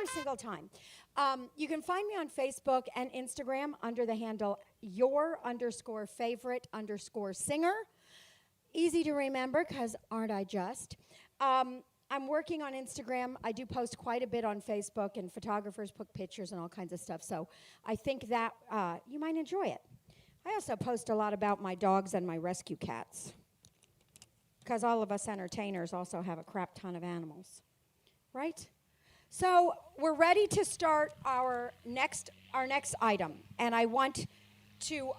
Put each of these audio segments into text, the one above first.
single time. You can find me on Facebook and Instagram under the handle your_favorite_singer. Easy to remember, because aren't I just? I'm working on Instagram. I do post quite a bit on Facebook, and photographers put pictures and all kinds of stuff. So I think that you might enjoy it. I also post a lot about my dogs and my rescue cats, because all of us entertainers also have a crap ton of animals, right? So we're ready to start our next item, and I want to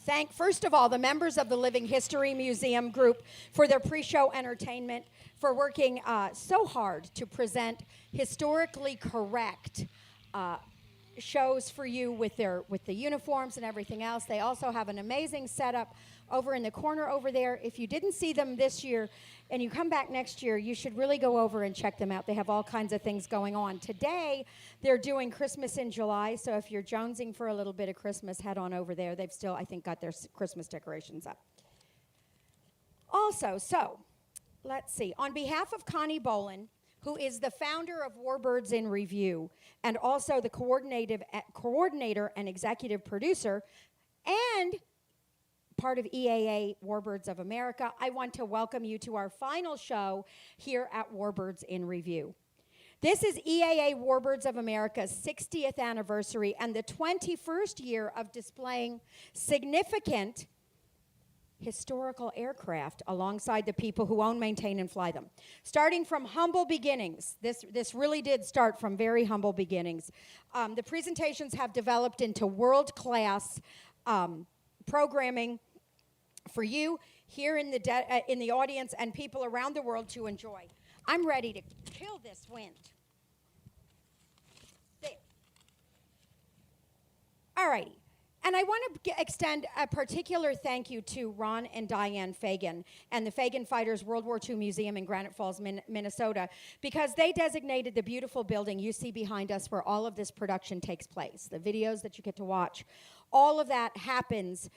thank, first of all, the members of the Living History Museum group for their pre-show entertainment, for working so hard to present historically correct shows for you with the uniforms and everything else. They also have an amazing setup over in the corner over there. If you didn't see them this year and you come back next year, you should really go over and check them out. They have all kinds of things going on. Today, they're doing Christmas in July, so if you're jonesing for a little bit of Christmas, head on over there. They've still, I think, got their Christmas decorations up. Also, so, let's see. On behalf of Connie Bolin, who is the founder of Warbirds in Review and also the coordinator and executive producer and part of EAA Warbirds of America, I want to welcome you to our final show here at Warbirds in Review. This is EAA Warbirds of America's 60th anniversary and the 21st year of displaying significant historical aircraft alongside the people who own, maintain, and fly them. Starting from humble beginnings, this really did start from very humble beginnings. The presentations have developed into world-class programming for you here in the audience and people around the world to enjoy. I'm ready to kill this wind. There. All righty. And I want to extend a particular thank you to Ron and Diane Fagen and the Fagen Fighters World War II Museum in Granite Falls, Minnesota, because they designated the beautiful building you see behind us where all of this production takes place. The videos that you get to watch, all of that happens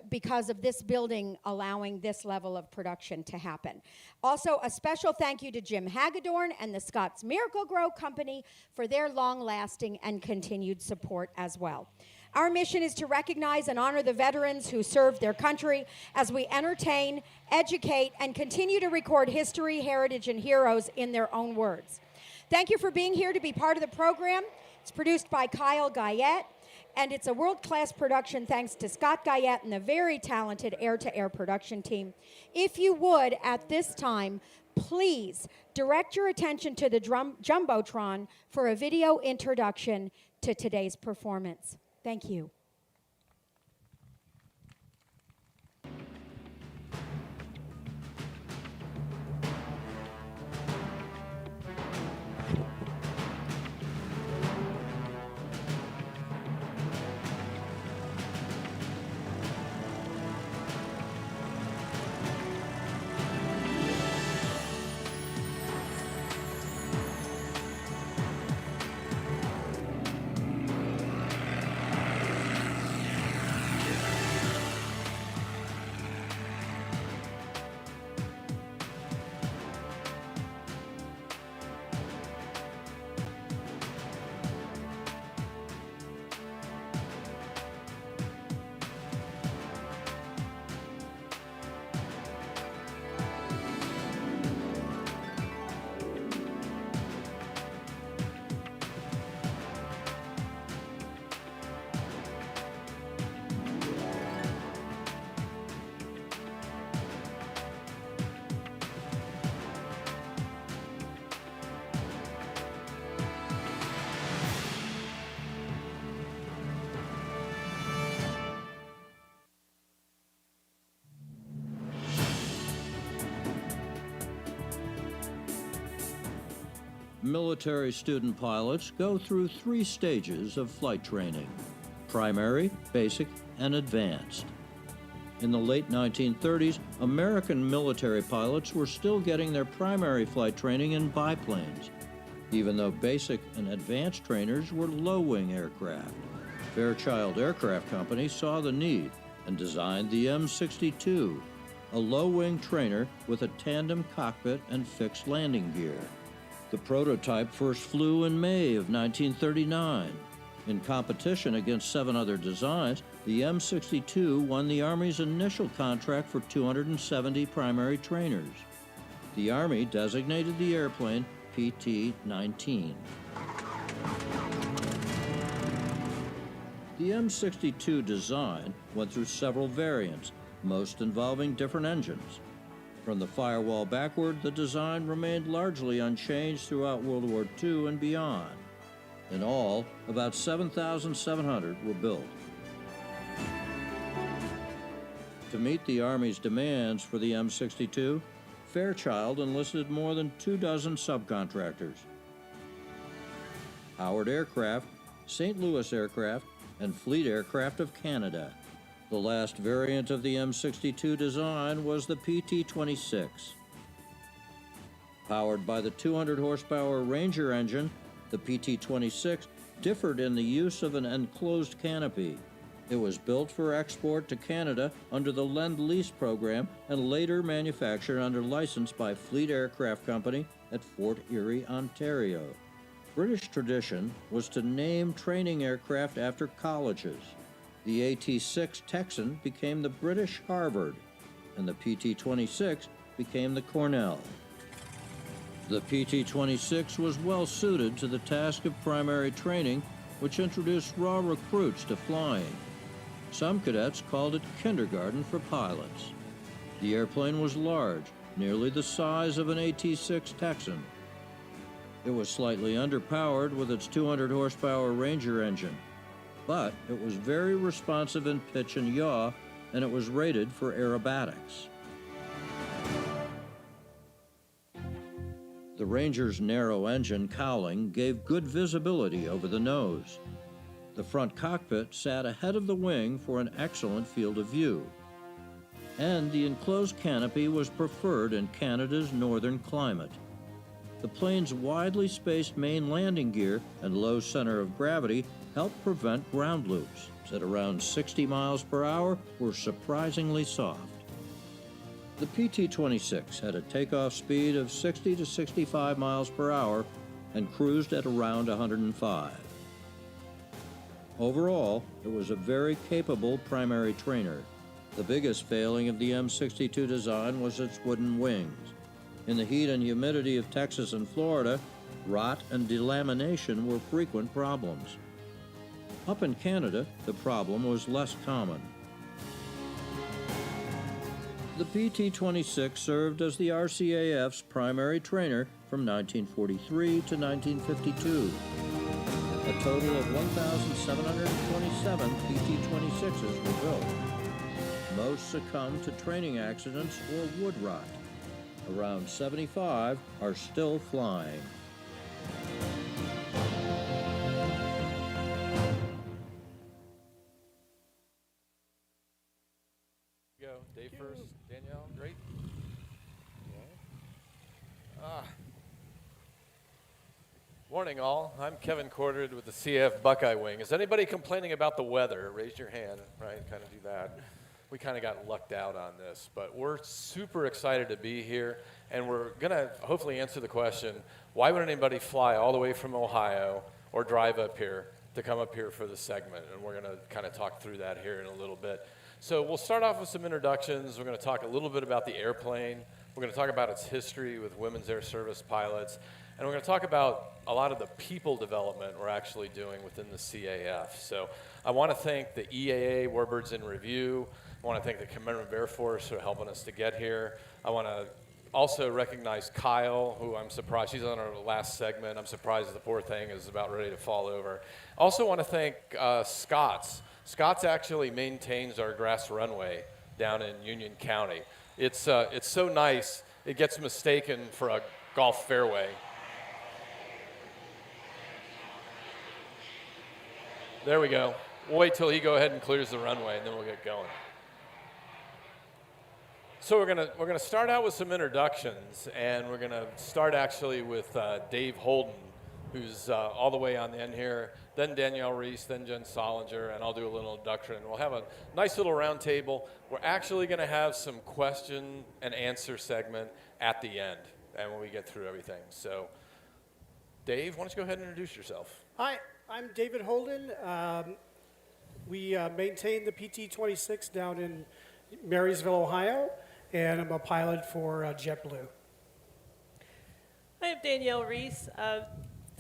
because of this building allowing this level of production to happen. Also, a special thank you to Jim Hagedorn and the ScottsMiracle-Gro Company for their long-lasting and continued support as well. Our mission is to recognize and honor the veterans who served their country as we entertain, educate, and continue to record history, heritage, and heroes in their own words. Thank you for being here to be part of the program. It's produced by Kyle Guyette, and it's a world-class production thanks to Scott Guyette and the very talented air-to-air production team. If you would, at this time, please direct your attention to the Jumbotron for a video introduction to today's performance. Thank you. Military student pilots go through 3 stages of flight training: primary, basic, and advanced. In the late 1930s, American military pilots were still getting their primary flight training in biplanes, even though basic and advanced trainers were low-wing aircraft. Fairchild Aircraft Company saw the need and designed the M62, a low-wing trainer with a tandem cockpit and fixed landing gear. The prototype first flew in May of 1939. In competition against 7 other designs, the M62 won the Army's initial contract for 270 primary trainers. The Army designated the airplane PT-19. The M62 design went through several variants, most involving different engines. From the firewall backward, the design remained largely unchanged throughout World War II and beyond. In all, about 7,700 were built. To meet the Army's demands for the M62, Fairchild enlisted more than 24 subcontractors. Howard Aircraft, St. Louis Aircraft, and Fleet Aircraft of Canada. The last variant of the M62 design was the PT-26. Powered by the 200 horsepower Ranger engine, the PT-26 differed in the use of an enclosed canopy. It was built for export to Canada under the Lend-Lease program and later manufactured under license by Fleet Aircraft Company at Fort Erie, Ontario. British tradition was to name training aircraft after colleges. The AT-6 Texan became the British Harvard, and the PT-26 became the Cornell. The PT-26 was well suited to the task of primary training, which introduced raw recruits to flying. Some cadets called it kindergarten for pilots. The airplane was large, nearly the size of an AT-6 Texan. It was slightly underpowered with its 200 horsepower Ranger engine, but it was very responsive in pitch and yaw, and it was rated for aerobatics. The Ranger's narrow engine cowling gave good visibility over the nose. The front cockpit sat ahead of the wing for an excellent field of view. And the enclosed canopy was preferred in Canada's northern climate. The plane's widely spaced main landing gear and low center of gravity helped prevent ground loops. At around 60 miles per hour, were surprisingly soft. The PT-26 had a takeoff speed of 60 to 65 miles per hour and cruised at around 105. Overall, it was a very capable primary trainer. The biggest failing of the M62 design was its wooden wings. In the heat and humidity of Texas and Florida, rot and delamination were frequent problems. Up in Canada, the problem was less common. The PT-26 served as the RCAF's primary trainer from 1943 to 1952. A total of 1,727 PT-26s were built. Most succumbed to training accidents or wood rot. Around 75 are still flying. Go. Dave first. Danielle, great. Morning, all. I'm Kevin Cordard with the CF Buckeye Wing. Is anybody complaining about the weather? Raise your hand, right? Kind of do that. We kind of got lucked out on this, but we're super excited to be here, and we're going to hopefully answer the question, why would anybody fly all the way from Ohio or drive up here to come up here for the segment? And we're going to kind of talk through that here in a little bit. So we'll start off with some introductions. We're going to talk a little bit about the airplane. We're going to talk about its history with women's air service pilots. And we're going to talk about a lot of the people development we're actually doing within the CAF. So I want to thank the EAA, Warbirds in Review. I want to thank the Commemorative Air Force for helping us to get here. I want to also recognize Kyle, who I'm surprised, she's on our last segment. I'm surprised the poor thing is about ready to fall over. Also want to thank Scotts. Scotts actually maintains our grass runway down in Union County. It's so nice, it gets mistaken for a golf fairway. There we go. We'll wait till he go ahead and clears the runway, and then we'll get going. So we're gonna start out with some introductions, and we're gonna start actually with Dave Holden, who's all the way on the end here. Then Danielle Reese, then Jen Solinger, and I'll do a little introduction. We'll have a nice little round table. We're actually gonna have some question and answer segment at the end, and when we get through everything. So Dave, why don't you go ahead and introduce yourself? Hi, I'm David Holden. We maintain the PT-26 down in Marysville, Ohio, and I'm a pilot for JetBlue. I am Danielle Reese, a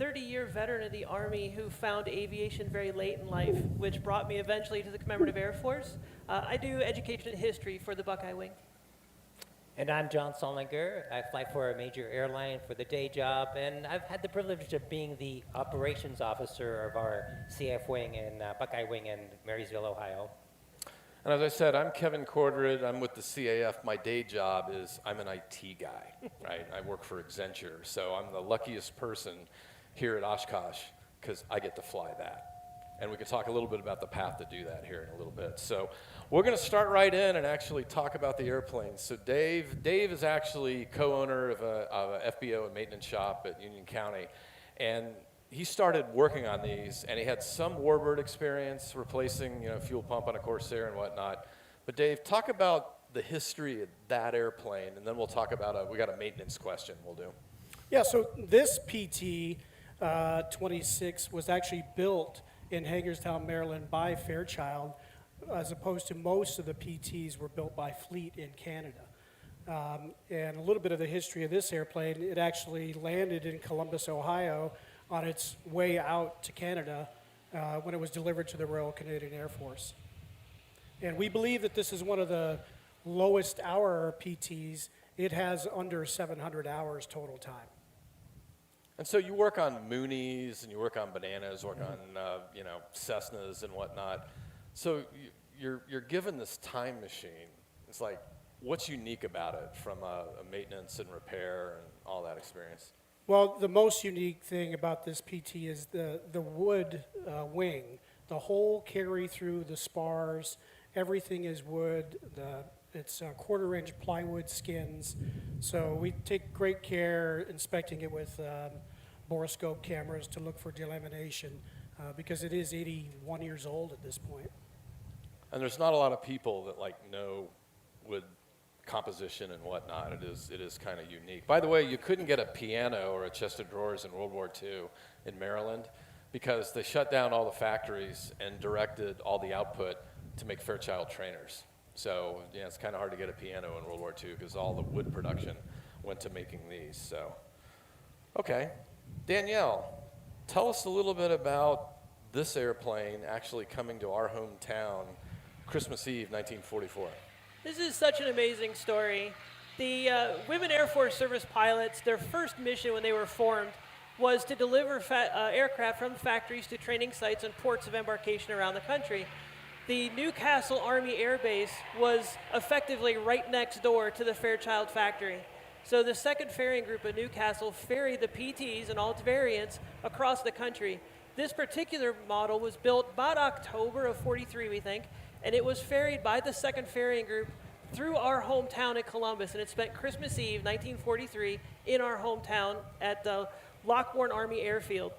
30-year veteran of the Army who found aviation very late in life, which brought me eventually to the Commemorative Air Force. I do education and history for the Buckeye Wing. And I'm John Solinger. I fly for a major airline for the day job, and I've had the privilege of being the operations officer of our CF wing and Buckeye Wing in Marysville, Ohio. And as I said, I'm Kevin Corderid. I'm with the CAF. My day job is I'm an IT guy, right? I work for Accenture, so I'm the luckiest person here at Oshkosh because I get to fly that. And we can talk a little bit about the path to do that here in a little bit. So we're going to start right in and actually talk about the airplanes. So Dave is actually co-owner of a FBO and maintenance shop at Union County. And he started working on these, and he had some Warbird experience replacing, fuel pump on a Corsair and whatnot. But Dave, talk about the history of that airplane, and then we'll talk about we got a maintenance question we'll do. Yeah, so this PT-26 was actually built in Hagerstown, Maryland by Fairchild, as opposed to most of the PTs were built by Fleet in Canada. And a little bit of the history of this airplane, it actually landed in Columbus, Ohio on its way out to Canada when it was delivered to the Royal Canadian Air Force. And we believe that this is one of the lowest hour PTs. It has under 700 hours total time. And so you work on Moonies, and you work on Bananas, work on Cessnas and whatnot. So you're given this time machine. It's like, what's unique about it from a maintenance and repair and all that experience? Well, the most unique thing about this PT is the wood wing. The whole carry through, the spars, everything is wood. It's quarter-inch plywood skins. So we take great care inspecting it with borescope cameras to look for delamination because it is 81 years old at this point. And there's not a lot of people that know wood composition and whatnot. It is kind of unique. By the way, you couldn't get a piano or a chest of drawers in World War II in Maryland because they shut down all the factories and directed all the output to make Fairchild trainers. So it's kind of hard to get a piano in World War II because all the wood production went to making these. So, okay, Danielle, tell us a little bit about this airplane actually coming to our hometown Christmas Eve, 1944. This is such an amazing story. The Women Air Force Service pilots, their first mission when they were formed was to deliver aircraft from factories to training sites and ports of embarkation around the country. The Newcastle Army Air Base was effectively right next door to the Fairchild factory. So the 2nd Ferrying Group of Newcastle ferried the PTs and all its variants across the country. This particular model was built about October of 43, we think, and it was ferried by the 2nd Ferrying Group through our hometown in Columbus, and it spent Christmas Eve, 1943, in our hometown at the Lockbourne Army Airfield.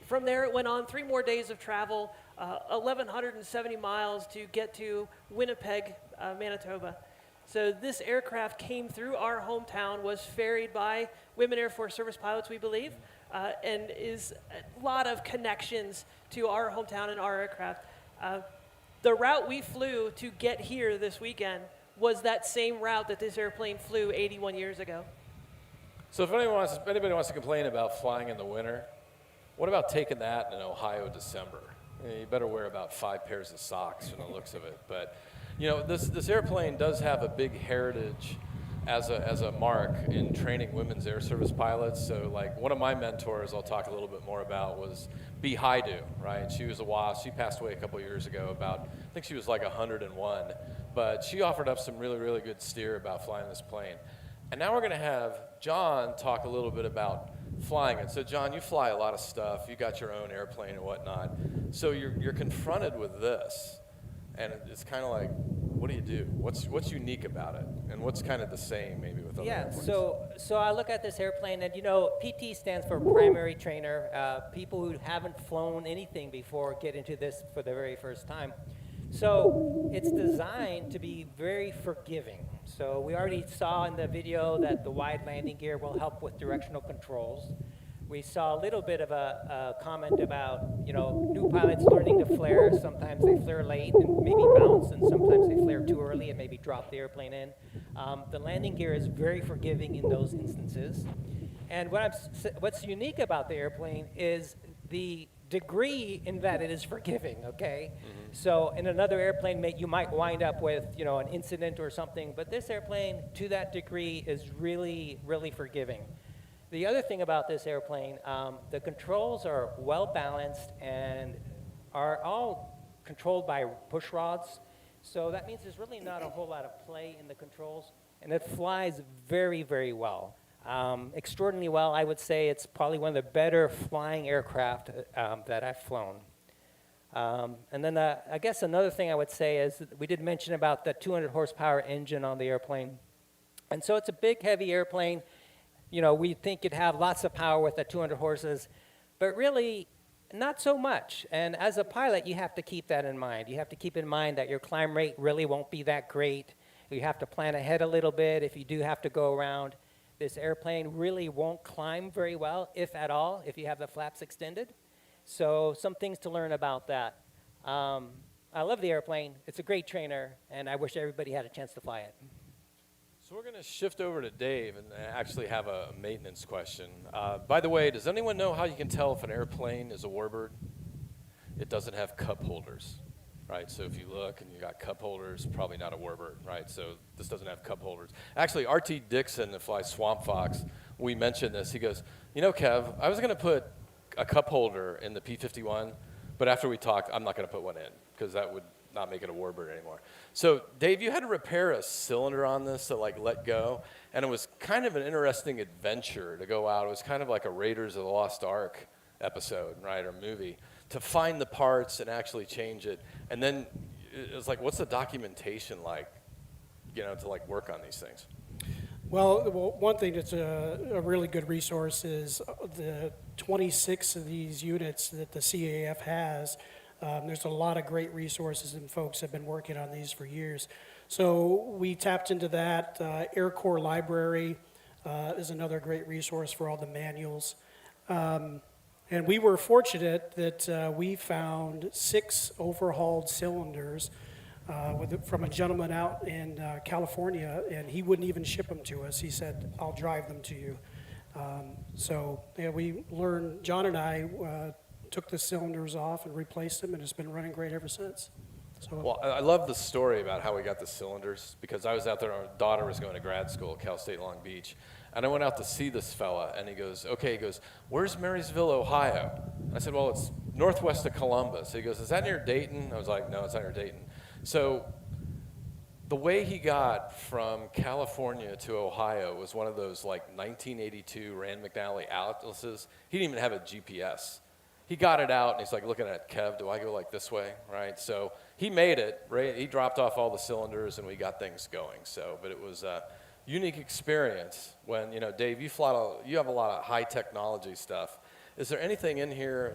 From there, it went on 3 more days of travel, 1,170 miles to get to Winnipeg, Manitoba. So this aircraft came through our hometown, was ferried by Women Air Force Service pilots, we believe, and is a lot of connections to our hometown and our aircraft. The route we flew to get here this weekend was that same route that this airplane flew 81 years ago. So if anybody wants to complain about flying in the winter, what about taking that in Ohio December? You better wear about 5 pairs of socks from the looks of it. But this airplane does have a big heritage as a mark in training women's air service pilots. So one of my mentors I'll talk a little bit more about was Bee Haidu, right? She was a WASP. She passed away a couple years ago I think she was 101. But she offered up some really, really good steer about flying this plane. And now we're going to have John talk a little bit about flying it. So John, you fly a lot of stuff. You got your own airplane and whatnot. So you're confronted with this, and it's kind of like, what do you do? What's unique about it, and what's kind of the same maybe with other airplanes? So I look at this airplane, and PT stands for primary trainer. People who haven't flown anything before get into this for the very first time. So it's designed to be very forgiving. So we already saw in the video that the wide landing gear will help with directional controls. We saw a little bit of a comment about, new pilots learning to flare. Sometimes they flare late and maybe bounce, and sometimes they flare too early and maybe drop the airplane in. The landing gear is very forgiving in those instances. And what's unique about the airplane is the degree in that it is forgiving, okay? So in another airplane, you might wind up with, an incident or something, but this airplane, to that degree, is really, really forgiving. The other thing about this airplane, the controls are well balanced and are all controlled by push rods. So that means there's really not a whole lot of play in the controls, and it flies very, very well. Extraordinarily well. I would say it's probably one of the better flying aircraft that I've flown. And then I guess another thing I would say is that we did mention about the 200 horsepower engine on the airplane. And so it's a big, heavy airplane. We think you'd have lots of power with the 200 horses, but really not so much. And as a pilot, you have to keep that in mind. You have to keep in mind that your climb rate really won't be that great. You have to plan ahead a little bit if you do have to go around. This airplane really won't climb very well, if at all, if you have the flaps extended. So some things to learn about that. I love the airplane. It's a great trainer, and I wish everybody had a chance to fly it. So we're going to shift over to Dave and actually have a maintenance question. By the way, does anyone know how you can tell if an airplane is a Warbird? It doesn't have cup holders, right? So if you look and you got cup holders, probably not a Warbird, right? So this doesn't have cup holders. Actually, R.T. Dixon, that flies Swamp Fox, we mentioned this. He goes, Kev, I was going to put a cup holder in the P-51, but after we talked, I'm not going to put one in because that would not make it a Warbird anymore. So, Dave, you had to repair a cylinder on this to let go, and it was kind of an interesting adventure to go out. It was kind of like a Raiders of the Lost Ark episode, right, or movie, to find the parts and actually change it. And then it was like, what's the documentation like, to work on these things? Well, one thing that's a really good resource is the 26 of these units that the CAF has. There's a lot of great resources, and folks have been working on these for years. So we tapped into that. Air Corps Library is another great resource for all the manuals. And we were fortunate that we found 6 overhauled cylinders from a gentleman out in California, and he wouldn't even ship them to us. He said, I'll drive them to you. We learned, John and I took the cylinders off and replaced them, and it's been running great ever since. So, well, I love the story about how we got the cylinders, because I was out there, our daughter was going to grad school at Cal State Long Beach, and I went out to see this fella, and he goes, where's Marysville, Ohio? I said, well, it's northwest of Columbus. He goes, is that near Dayton? I was like, no, it's not near Dayton. So the way he got from California to Ohio was one of those 1982 Rand McNally atlases. He didn't even have a GPS. He got it out, and he's looking at Kev, do I go this way, right? So he made it, right? He dropped off all the cylinders, and we got things going. So, but it was a unique experience when, Dave, you have a lot of high technology stuff. Is there anything in here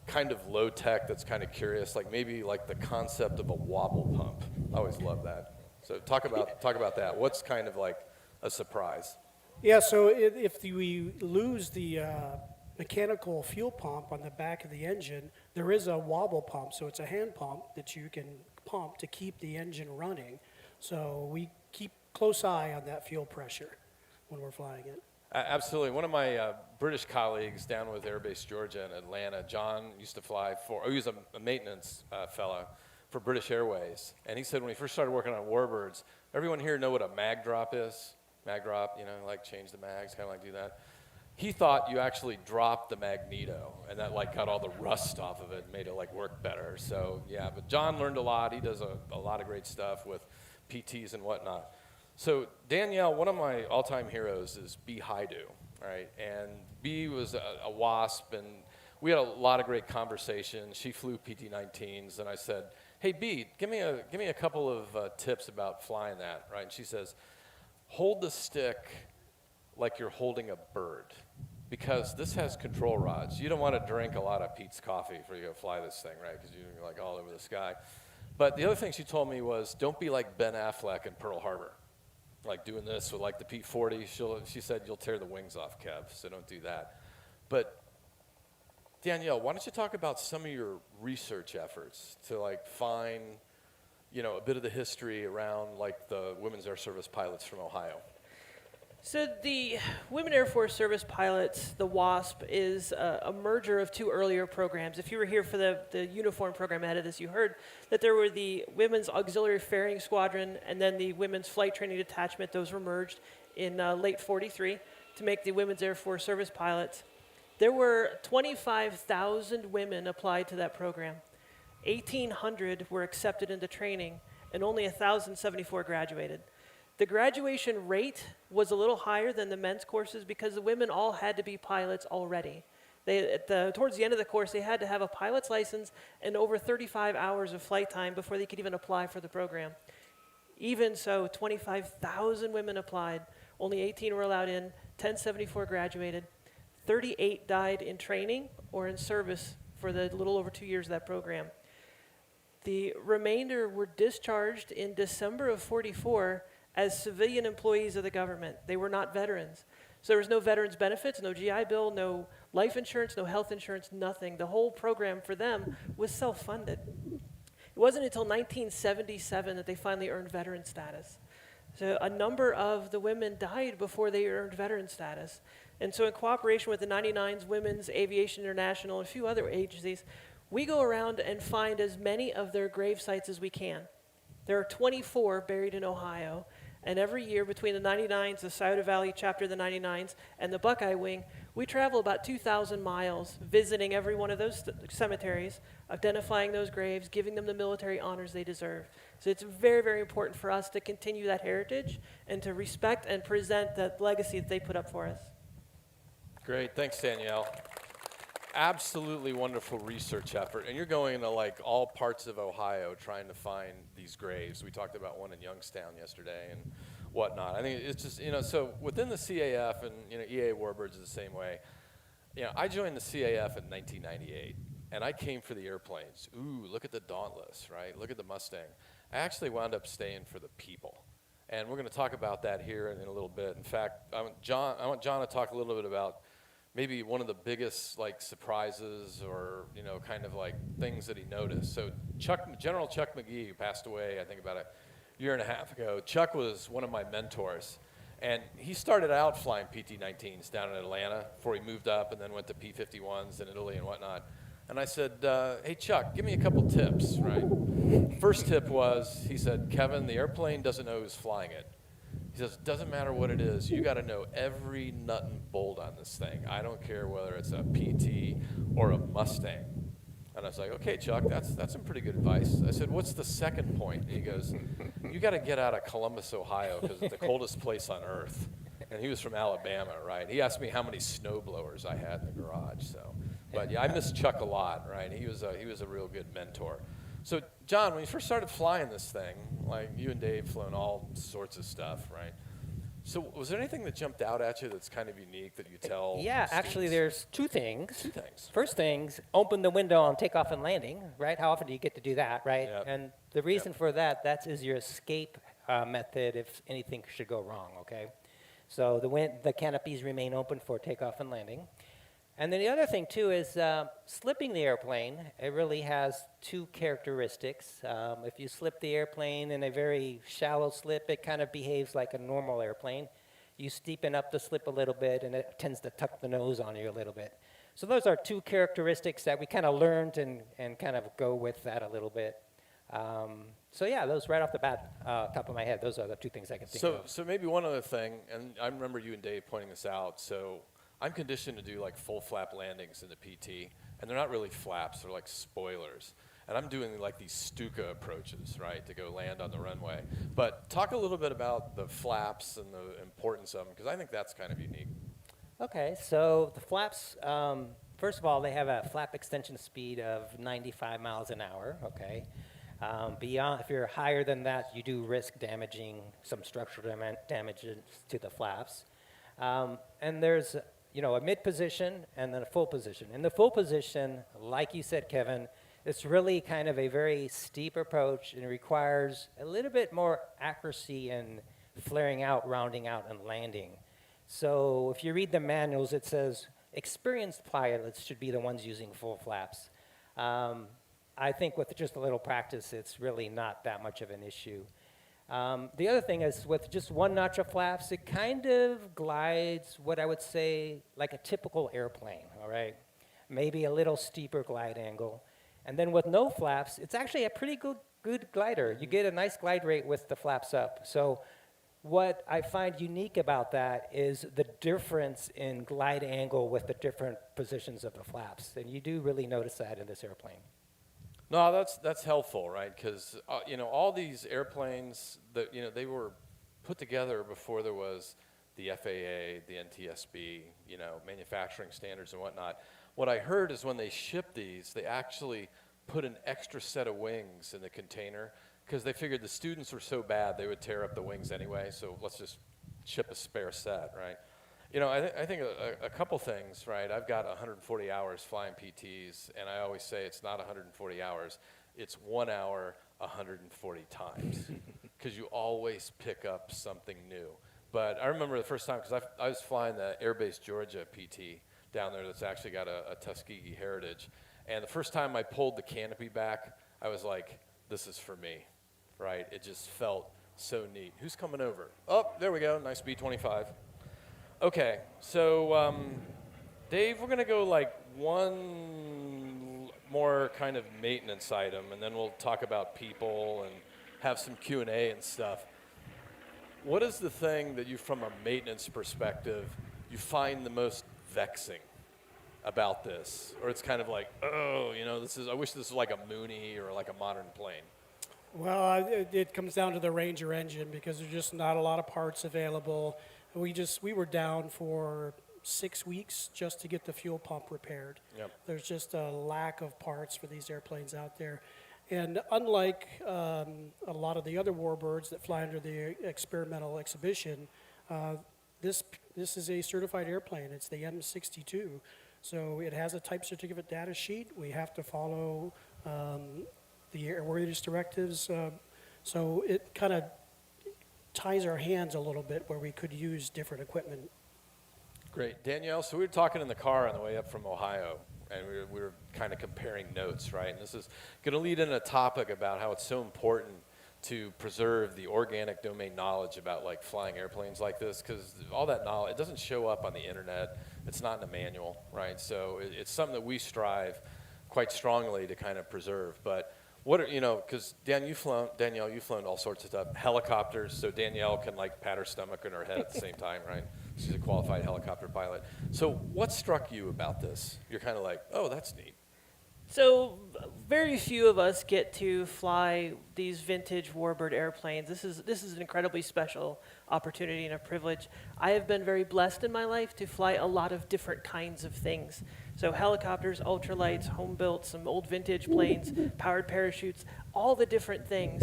kind of low tech that's kind of curious, maybe the concept of a wobble pump? I always love that. So talk about that. What's kind of a surprise? yeah, so if we lose the mechanical fuel pump on the back of the engine, there is a wobble pump. So it's a hand pump that you can pump to keep the engine running. So we keep close eye on that fuel pressure when we're flying it. Absolutely. One of my British colleagues down with Air Base Georgia in Atlanta, John, used to fly he was a maintenance fellow for British Airways. And he said when he first started working on Warbirds, everyone here know what a mag drop is? Mag drop, change the mags, kind of do that. He thought you actually dropped the magneto, and that got all the rust off of it and made it work better. So yeah, but John learned a lot. He does a lot of great stuff with PTs and whatnot. So Danielle, one of my all-time heroes is B. Haidu, right? And B was a WASP, and we had a lot of great conversations. She flew PT-19s, and I said, hey, B, give me a couple of tips about flying that, right? And she says, hold the stick like you're holding a bird, because this has control rods. You don't want to drink a lot of Pete's coffee before you go fly this thing, right? Because you're all over the sky. But the other thing she told me was, don't be like Ben Affleck in Pearl Harbor, doing this with the P-40. She said, you'll tear the wings off, Kev, so don't do that. But Danielle, why don't you talk about some of your research efforts to like find, a bit of the history around like the Women's Air Service pilots from Ohio? So the Women Air Force Service Pilots, the WASP, is a merger of two earlier programs. If you were here for the uniform program ahead of this, you heard that there were the Women's Auxiliary Ferrying Squadron and then the Women's Flight Training Detachment. Those were merged in late 43 to make the Women's Air Force Service Pilots. There were 25,000 women applied to that program. 1,800 were accepted into training, and only 1,074 graduated. The graduation rate was a little higher than the men's courses because the women all had to be pilots already. Towards the end of the course, they had to have a pilot's license and over 35 hours of flight time before they could even apply for the program. Even so, 25,000 women applied, only 18 were allowed in, 1,074 graduated, 38 died in training or in service for the little over 2 years of that program. The remainder were discharged in December of 44 as civilian employees of the government. They were not veterans. So there was no veterans benefits, no GI Bill, no life insurance, no health insurance, nothing. The whole program for them was self-funded. It wasn't until 1977 that they finally earned veteran status. So a number of the women died before they earned veteran status. And so in cooperation with the 99's Women's Aviation International and a few other agencies, we go around and find as many of their grave sites as we can. There are 24 buried in Ohio, and every year between the 99's, the Scioto Valley chapter of the 99's, and the Buckeye Wing, we travel about 2,000 miles visiting every one of those cemeteries, identifying those graves, giving them the military honors they deserve. So it's very, very important for us to continue that heritage and to respect and present that legacy that they put up for us. Great, thanks, Danielle. Absolutely wonderful research effort, and you're going into like all parts of Ohio trying to find these graves. We talked about one in Youngstown yesterday and whatnot. I think it's just, so within the CAF and, EA Warbirds is the same way. I joined the CAF in 1998, and I came for the airplanes. Ooh, look at the Dauntless, right? Look at the Mustang. I actually wound up staying for the people, and we're going to talk about that here in a little bit. In fact, I want John to talk a little bit about maybe one of the biggest like surprises or kind of like things that he noticed. So General Chuck McGee, who passed away I think about a year and a half ago, Chuck was one of my mentors, and he started out flying PT-19s down in Atlanta before he moved up and then went to P-51s in Italy and whatnot. And I said, hey Chuck, give me a couple tips, right? First tip was, he said, Kevin, the airplane doesn't know who's flying it. He says, it doesn't matter what it is, you got to know every nut and bolt on this thing. I don't care whether it's a PT or a Mustang. And I was like, okay, Chuck, that's some pretty good advice. I said, what's the second point? And he goes, you got to get out of Columbus, Ohio, because it's the coldest place on earth. And he was from Alabama, right? He asked me how many snow blowers I had in the garage. So, but yeah, I miss Chuck a lot, right? He was a real good mentor. So, John, when you first started flying this thing, like you and Dave flown all sorts of stuff, right? So was there anything that jumped out at you that's kind of unique that you tell Yeah, students? actually there's two things. Two things. First things, open the window on takeoff and landing, right? How often do you get to do that, right? Yep. And the reason for that is your escape method if anything should go wrong, okay? So the canopies remain open for takeoff and landing. And then the other thing, too, is slipping the airplane. It really has two characteristics. If you slip the airplane in a very shallow slip, it kind of behaves like a normal airplane. You steepen up the slip a little bit, and it tends to tuck the nose on you a little bit. So those are two characteristics that we kind of learned and kind of go with that a little bit. So yeah, those right off the bat, top of my head, those are the two things I can think of. So maybe one other thing, and I remember you and Dave pointing this out. So I'm conditioned to do like full flap landings in the PT, and they're not really flaps, they're like spoilers. And I'm doing like these Stuka approaches, right, to go land on the runway. But talk a little bit about the flaps and the importance of them, because I think that's kind of unique. Okay, so the flaps, first of all, they have a flap extension speed of 95 miles an hour, okay? Beyond, if you're higher than that, you do risk damaging some structural damage to the flaps. And there's a mid position and then a full position. In the full position, like you said, Kevin, it's really kind of a very steep approach, and it requires a little bit more accuracy in flaring out, rounding out, and landing. So if you read the manuals, it says experienced pilots should be the ones using full flaps. I think with just a little practice, it's really not that much of an issue. The other thing is with just one notch of flaps, it kind of glides what I would say like a typical airplane, all right? Maybe a little steeper glide angle. And then with no flaps, it's actually a pretty good glider. You get a nice glide rate with the flaps up. So what I find unique about that is the difference in glide angle with the different positions of the flaps. And you do really notice that in this airplane. No, that's helpful, right? Because you know, all these airplanes that, you know, they were put together before there was the FAA, the NTSB, you know, manufacturing standards and whatnot. What I heard is when they ship these, they actually put an extra set of wings in the container because they figured the students were so bad they would tear up the wings anyway. So let's just ship a spare set, right? You know, I think a couple things, right? I've got 140 hours flying PTs, and I always say it's not 140 hours. It's 1 hour 140 times because you always pick up something new. But I remember the first time, because I was flying the Airbase Georgia PT down there that's actually got a Tuskegee heritage. And the first time I pulled the canopy back, I was like, this is for me, right? It just felt so neat. Who's coming over? Oh, there we go, nice B-25. Okay, so Dave, we're gonna go like one more kind of maintenance item, and then we'll talk about people and have some Q&A and stuff. What is the thing that you, from a maintenance perspective, you find the most vexing about this? Or it's kind of like, oh, you know, I wish this was like a Mooney or like a modern plane. Well, it comes down to the Ranger engine because there's just not a lot of parts available. We were down for 6 weeks just to get the fuel pump repaired. Yep. There's just a lack of parts for these airplanes out there. And unlike a lot of the other Warbirds that fly under the experimental exhibition, this is a certified airplane. It's the M62. So it has a type certificate data sheet. We have to follow the airworthiness directives. So it kind of ties our hands a little bit where we could use different equipment. Great. Danielle, so we were talking in the car on the way up from Ohio, and we were kind of comparing notes, right? And this is going to lead in a topic about how it's so important to preserve the organic domain knowledge about like flying airplanes like this, because all that knowledge, it doesn't show up on the internet. It's not in a manual, right? So it's something that we strive quite strongly to kind of preserve. But what are, you know, because Danielle, you've flown all sorts of stuff, helicopters, so Danielle can like pat her stomach and her head at the same time, right? She's a qualified helicopter pilot. So what struck you about this? You're kind of like, oh, that's neat. So very few of us get to fly these vintage Warbird airplanes. This is an incredibly special opportunity and a privilege. I have been very blessed in my life to fly a lot of different kinds of things. So helicopters, ultralights, home built, some old vintage planes, powered parachutes, all the different things.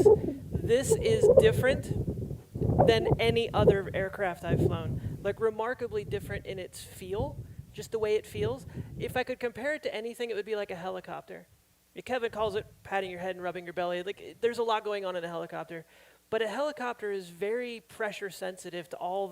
This is different than any other aircraft I've flown. Like remarkably different in its feel. Just the way it feels. If I could compare it to anything, it would be like a helicopter. Kevin calls it patting your head and rubbing your belly. Like there's a lot going on in a helicopter, but a helicopter is very pressure sensitive to all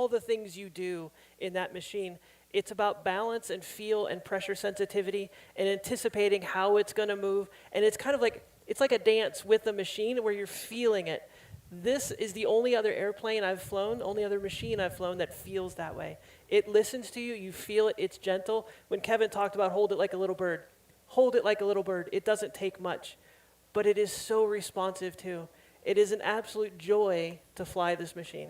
the things you do in that machine. It's about balance and feel and pressure sensitivity and anticipating how it's going to move. And it's kind of like it's like a dance with the machine where you're feeling it. This is the only other airplane I've flown, only other machine I've flown that feels that way. It listens to you, you feel it, it's gentle. When Kevin talked about hold it like a little bird, hold it like a little bird. It doesn't take much, but it is so responsive too. It is an absolute joy to fly this machine.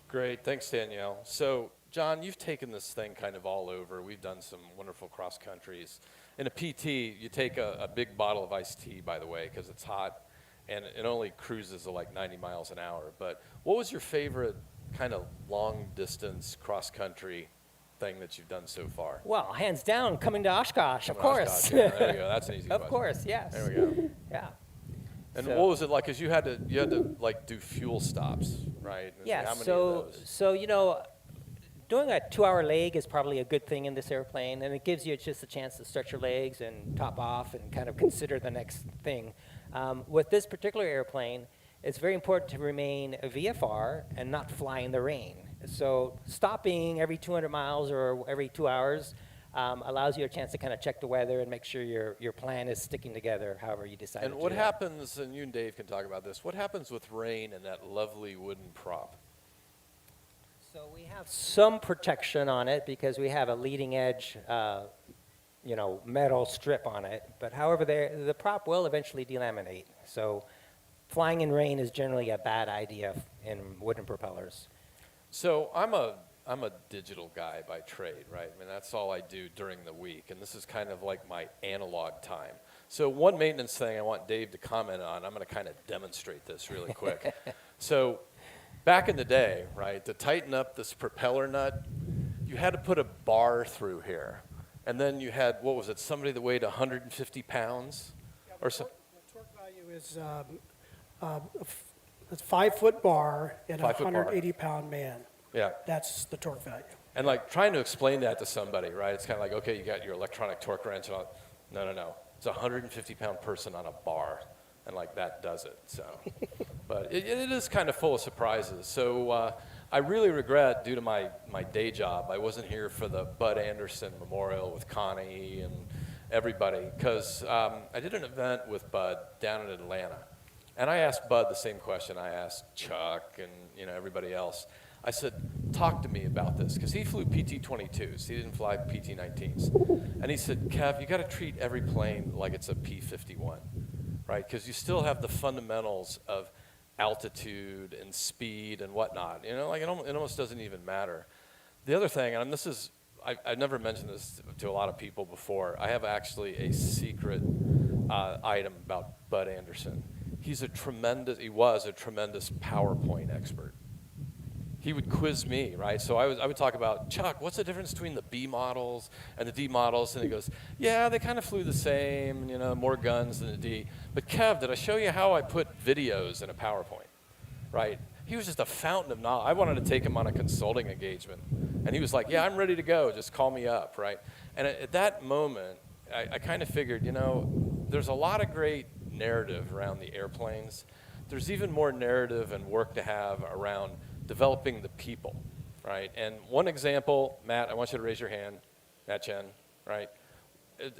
Great, thanks Danielle. So John, you've taken this thing kind of all over. We've done some wonderful cross countries. In a PT, you take a big bottle of iced tea, by the way, because it's hot. And it only cruises at like 90 miles an hour. But what was your favorite kind of long distance cross country thing that you've done so far? Well, hands down, coming to Oshkosh, of course. Oshkosh, yeah, there you go. That's an easy Of question. course, yes. There we go. Yeah. And So- what was it like? Because you had to like do fuel stops, right? And Yeah, how many so, of those? so you know, doing a 2-hour leg is probably a good thing in this airplane, and it gives you just a chance to stretch your legs and top off and kind of consider the next thing. With this particular airplane, it's very important to remain a VFR and not fly in the rain. So stopping every 200 miles or every 2 hours allows you a chance to kind of check the weather and make sure your plan is sticking together however you decide And to what do that. happens, and you and Dave can talk about this, what happens with rain and that lovely wooden prop? So we have some protection on it because we have a leading edge metal strip on it. But however, the prop will eventually delaminate. So flying in rain is generally a bad idea in wooden propellers. So I'm a digital guy by trade, right? I mean, that's all I do during the week, and this is kind of like my analog time. So one maintenance thing I want Dave to comment on, I'm going to kind of demonstrate this really quick. So back in the day, right, to tighten up this propeller nut, you had to put a bar through here. And then you had, what was it, somebody that weighed 150 pounds? Or so. The torque value is a 5-foot bar and a 5-foot bar. 180-pound man. Yeah. That's the torque value. And like trying to explain that to somebody, right? It's kind of like, okay, you got your electronic torque wrench on. No. It's a 150-pound person on a bar, and like that does it. So, but it is kind of full of surprises. So I really regret, due to my day job, I wasn't here for the Bud Anderson Memorial with Connie and everybody, because I did an event with Bud down in Atlanta, and I asked Bud the same question I asked Chuck and everybody else. I said, talk to me about this, because he flew PT-26s. He didn't fly PT-19s. And he said, Kev, you got to treat every plane like it's a P-51, right? Because you still have the fundamentals of altitude and speed and whatnot. Like it almost doesn't even matter. The other thing, and I've never mentioned this to a lot of people before, I have actually a secret item about Bud Anderson. He was a tremendous PowerPoint expert. He would quiz me, right? So I would talk about, Chuck, what's the difference between the B models and the D models? And he goes, yeah, they kind of flew the same, more guns than the D. But Kev, did I show you how I put videos in a PowerPoint, right? He was just a fountain of knowledge. I wanted to take him on a consulting engagement. And he was like, yeah, I'm ready to go. Just call me up, right? And at that moment, I kind of figured, there's a lot of great narrative around the airplanes. There's even more narrative and work to have around developing the people, right? And one example, Matt, I want you to raise your hand, Matt Chen, right?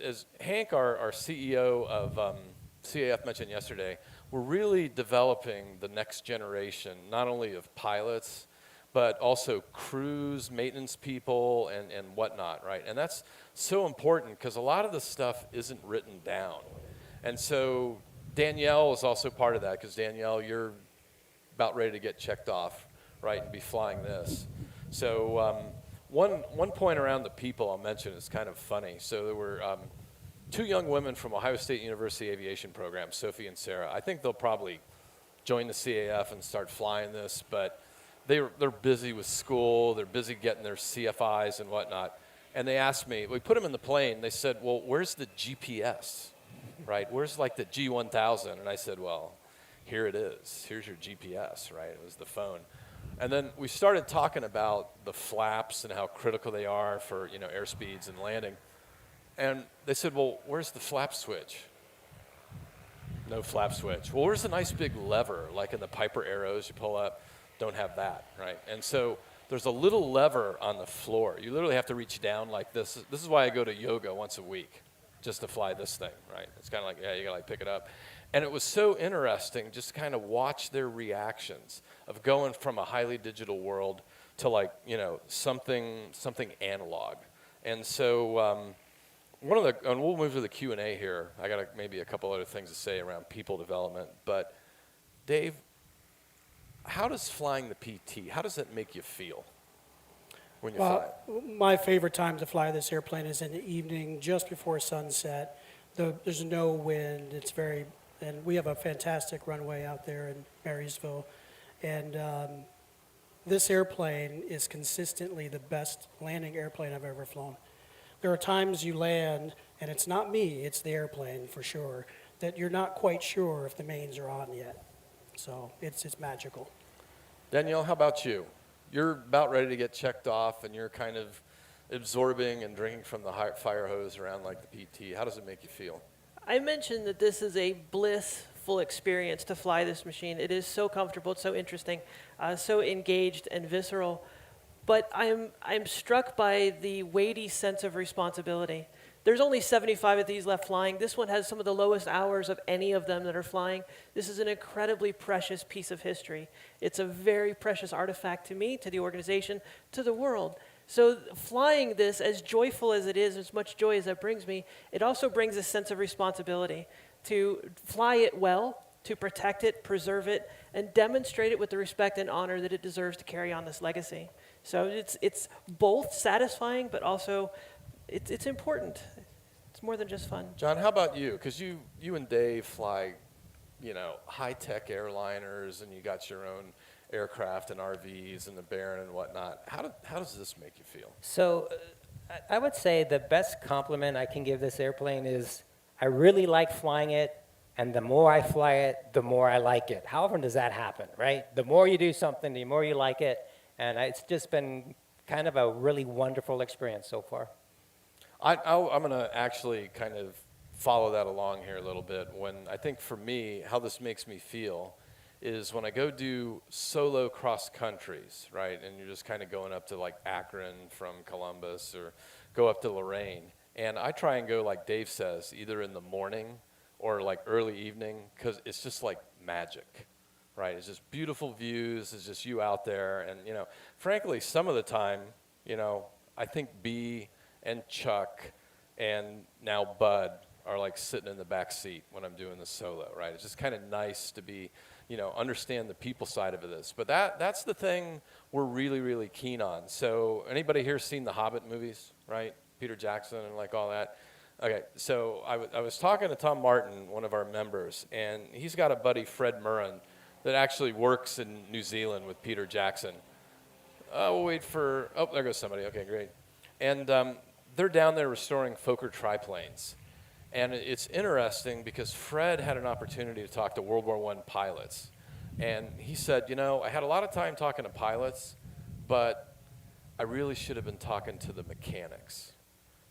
As Hank, our CEO of CAF mentioned yesterday, we're really developing the next generation, not only of pilots, but also crews, maintenance people, and whatnot, right? And that's so important because a lot of the stuff isn't written down. And so Danielle is also part of that, because Danielle, you're about ready to get checked off, right, and be flying this. So one point around the people I'll mention is kind of funny. So there were two young women from Ohio State University Aviation program, Sophie and Sarah. I think they'll probably join the CAF and start flying this, but they're busy with school. They're busy getting their CFIs and whatnot. And they asked me, we put them in the plane. They said, well, where's the GPS, right? Where's like the G1000? And I said, well, here it is. Here's your GPS, right? It was the phone. And then we started talking about the flaps and how critical they are for air speeds and landing. And they said, well, where's the flap switch? No flap switch. Well, where's the nice big lever, like in the Piper Arrows you pull up? Don't have that, right? And so there's a little lever on the floor. You literally have to reach down like this. This is why I go to yoga once a week, just to fly this thing, right? It's kind of like, yeah, you gotta like pick it up. And it was so interesting just to kind of watch their reactions of going from a highly digital world to like, something analog. And so and we'll move to the Q&A here. I got maybe a couple other things to say around people development. But Dave, how does flying the PT, how does that make you feel when you fly it? My favorite time to fly this airplane is in the evening, just before sunset. There's no wind. And we have a fantastic runway out there in Marysville. And this airplane is consistently the best landing airplane I've ever flown. There are times you land, and it's not me, it's the airplane for sure, that you're not quite sure if the mains are on yet. So it's magical. Danielle, how about you? You're about ready to get checked off, and you're kind of absorbing and drinking from the fire hose around like the PT. How does it make you feel? I mentioned that this is a blissful experience to fly this machine. It is so comfortable, it's so interesting, so engaged and visceral. but I'm struck by the weighty sense of responsibility. There's only 75 of these left flying. This one has some of the lowest hours of any of them that are flying. This is an incredibly precious piece of history. It's a very precious artifact to me, to the organization, to the world. So flying this, as joyful as it is, as much joy as that brings me, it also brings a sense of responsibility to fly it well, to protect it, preserve it, and demonstrate it with the respect and honor that it deserves to carry on this legacy. So it's both satisfying, but also it's important. It's more than just fun. John, how about you? Because you and Dave fly, high-tech airliners, and you got your own aircraft and RVs and the Baron and whatnot. How does this make you feel? So I would say the best compliment I can give this airplane is I really like flying it, and the more I fly it, the more I like it. How often does that happen, right? The more you do something, the more you like it, and it's just been kind of a really wonderful experience so far. I'm going to actually kind of follow that along here a little bit. When I think for me, how this makes me feel is when I go do solo cross countries, right? And you're just kind of going up to like Akron from Columbus or go up to Lorraine. And I try and go, like Dave says, either in the morning or like early evening, because it's just like magic, right? It's just beautiful views. It's just you out there. And, frankly, some of the time, I think B and Chuck and now Bud are like sitting in the back seat when I'm doing the solo, right? It's just kind of nice to be, understand the people side of this. But that's the thing we're really, really keen on. So anybody here seen the Hobbit movies, right? Peter Jackson and like all that? Okay, so I was talking to Tom Martin, one of our members, and he's got a buddy, Fred Murren, that actually works in New Zealand with Peter Jackson. We'll wait for, there goes somebody. Okay, great. And they're down there restoring Fokker triplanes. And it's interesting because Fred had an opportunity to talk to World War I pilots. And he said, I had a lot of time talking to pilots, but I really should have been talking to the mechanics.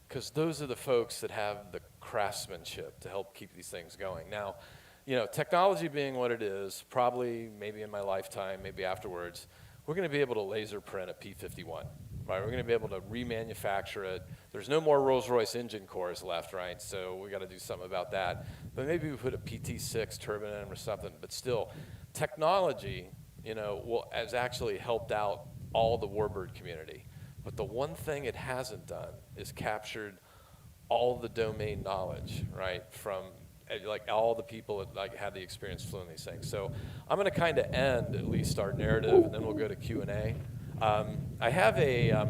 Because those are the folks that have the craftsmanship to help keep these things going. Now, technology being what it is, probably maybe in my lifetime, maybe afterwards, we're going to be able to laser print a P-51. Right, we're going to be able to remanufacture it. There's no more Rolls-Royce engine cores left, right? So we got to do something about that. But maybe we put a PT-6 turbine in them or something. But still, technology, has actually helped out all the Warbird community. But the one thing it hasn't done is captured all the domain knowledge, right, from like all the people that like had the experience flying these things. So I'm going to kind of end at least our narrative, and then we'll go to Q&A. I have a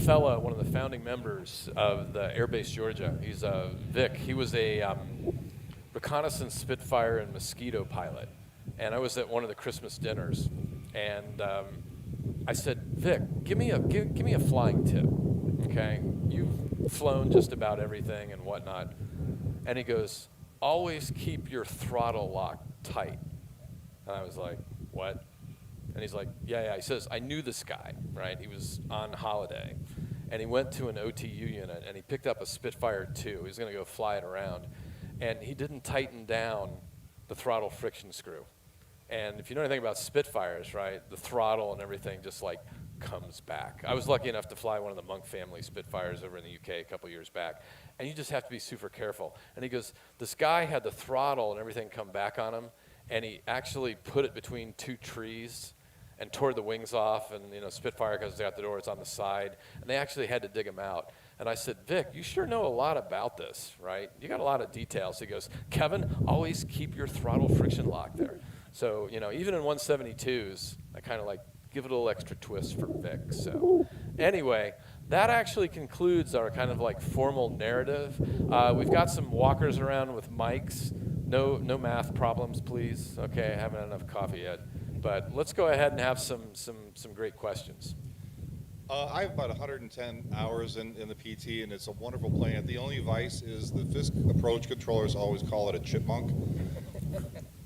fella, one of the founding members of the Air Base Georgia. He's Vic. He was a reconnaissance Spitfire and Mosquito pilot, and I was at one of the Christmas dinners, and I said, Vic, give me a flying tip, okay? You've flown just about everything and whatnot, and he goes, always keep your throttle locked tight. And I was like, what? And he's like, yeah. He says, I knew this guy, right? He was on holiday. And he went to an OTU unit, and he picked up a Spitfire 2. He was going to go fly it around. And he didn't tighten down the throttle friction screw. And if you know anything about Spitfires, right, the throttle and everything just, like, comes back. I was lucky enough to fly one of the Monk family Spitfires over in the UK a couple years back. And you just have to be super careful. And he goes, this guy had the throttle and everything come back on him, and he actually put it between two trees and tore the wings off, and Spitfire, because they got the door, it's on the side, and they actually had to dig them out. And I said, Vic, you sure know a lot about this, right? You got a lot of details. He goes, Kevin, always keep your throttle friction lock there. So, even in 172s, I kind of like give it a little extra twist for Vic. So anyway, that actually concludes our kind of like formal narrative. We've got some walkers around with mics. No math problems, please. Okay, I haven't had enough coffee yet. But let's go ahead and have some great questions. I have about 110 hours in the PT, and it's a wonderful plane. The only vice is the Fisk approach controllers always call it a chipmunk.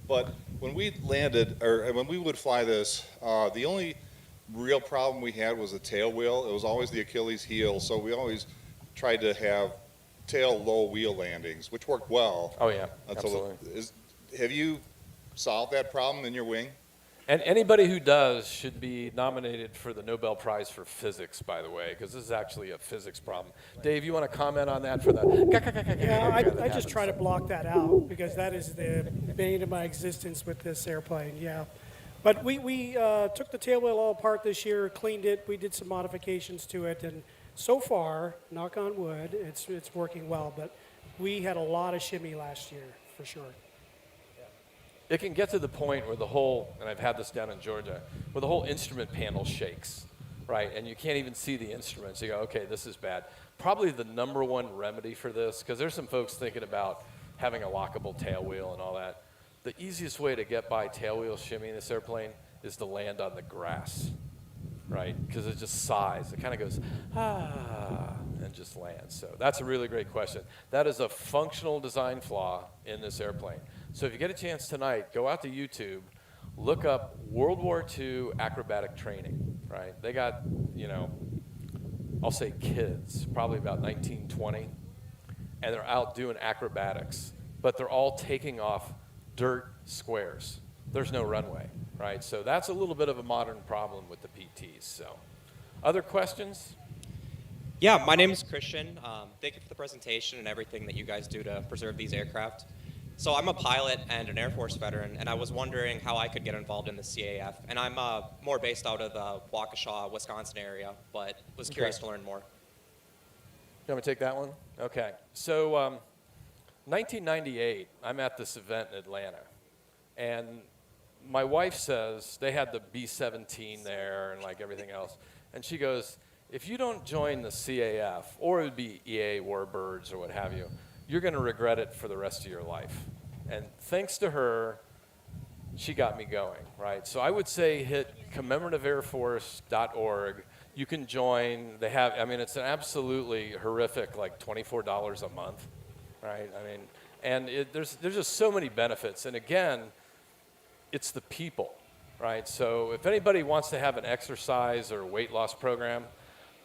But when we landed, or when we would fly this, the only real problem we had was the tail wheel. It was always the Achilles heel, so we always tried to have tail low wheel landings, which worked well. Oh yeah, absolutely. Have you solved that problem in your wing? And anybody who does should be nominated for the Nobel Prize for Physics, by the way, because this is actually a physics problem. Dave, you want to comment on that for the... Yeah, I just try to block that out because that is the bane of my existence with this airplane, yeah. But we took the tail wheel all apart this year, cleaned it, we did some modifications to it, and so far, knock on wood, it's working well, but we had a lot of shimmy last year, for sure. It can get to the point where the whole, and I've had this down in Georgia, where the whole instrument panel shakes, right? And you can't even see the instruments. You go, okay, this is bad. Probably the number one remedy for this, because there's some folks thinking about having a lockable tail wheel and all that. The easiest way to get by tail wheel shimmy in this airplane is to land on the grass, right? Because it just sighs. It kind of goes, and just lands. So that's a really great question. That is a functional design flaw in this airplane. So if you get a chance tonight, go out to YouTube, look up World War II acrobatic training, right? They got, I'll say kids, probably about 19, 20, and they're out doing acrobatics, but they're all taking off dirt squares. There's no runway, right? So that's a little bit of a modern problem with the PTs. So other questions? Yeah, my name is Christian. Thank you for the presentation and everything that you guys do to preserve these aircraft. So I'm a pilot and an Air Force veteran, and I was wondering how I could get involved in the CAF. And I'm more based out of the Waukesha, Wisconsin area, but was curious to learn more. You want me to take that one? Okay. So 1998, I'm at this event in Atlanta, and my wife says they had the B-17 there and like everything else, and she goes, if you don't join the CAF, or it would be EA, Warbirds, or what have you, you're going to regret it for the rest of your life. And thanks to her, she got me going, right? So I would say hit commemorativeairforce.org. You can join. They have, it's an absolutely horrific, like $24 a month, right? And there's just so many benefits. And again, it's the people, right? So if anybody wants to have an exercise or weight loss program,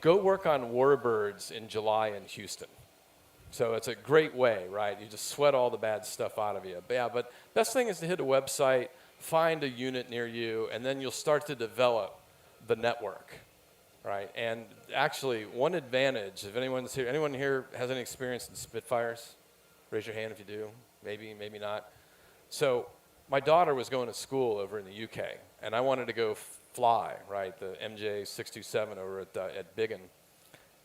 go work on Warbirds in July in Houston. So it's a great way, right? You just sweat all the bad stuff out of you. But best thing is to hit a website, find a unit near you, and then you'll start to develop the network, right? And actually, one advantage, if anyone here has any experience in Spitfires? Raise your hand if you do. Maybe, maybe not. So my daughter was going to school over in the UK, and I wanted to go fly, right, the MJ627 over at Biggin.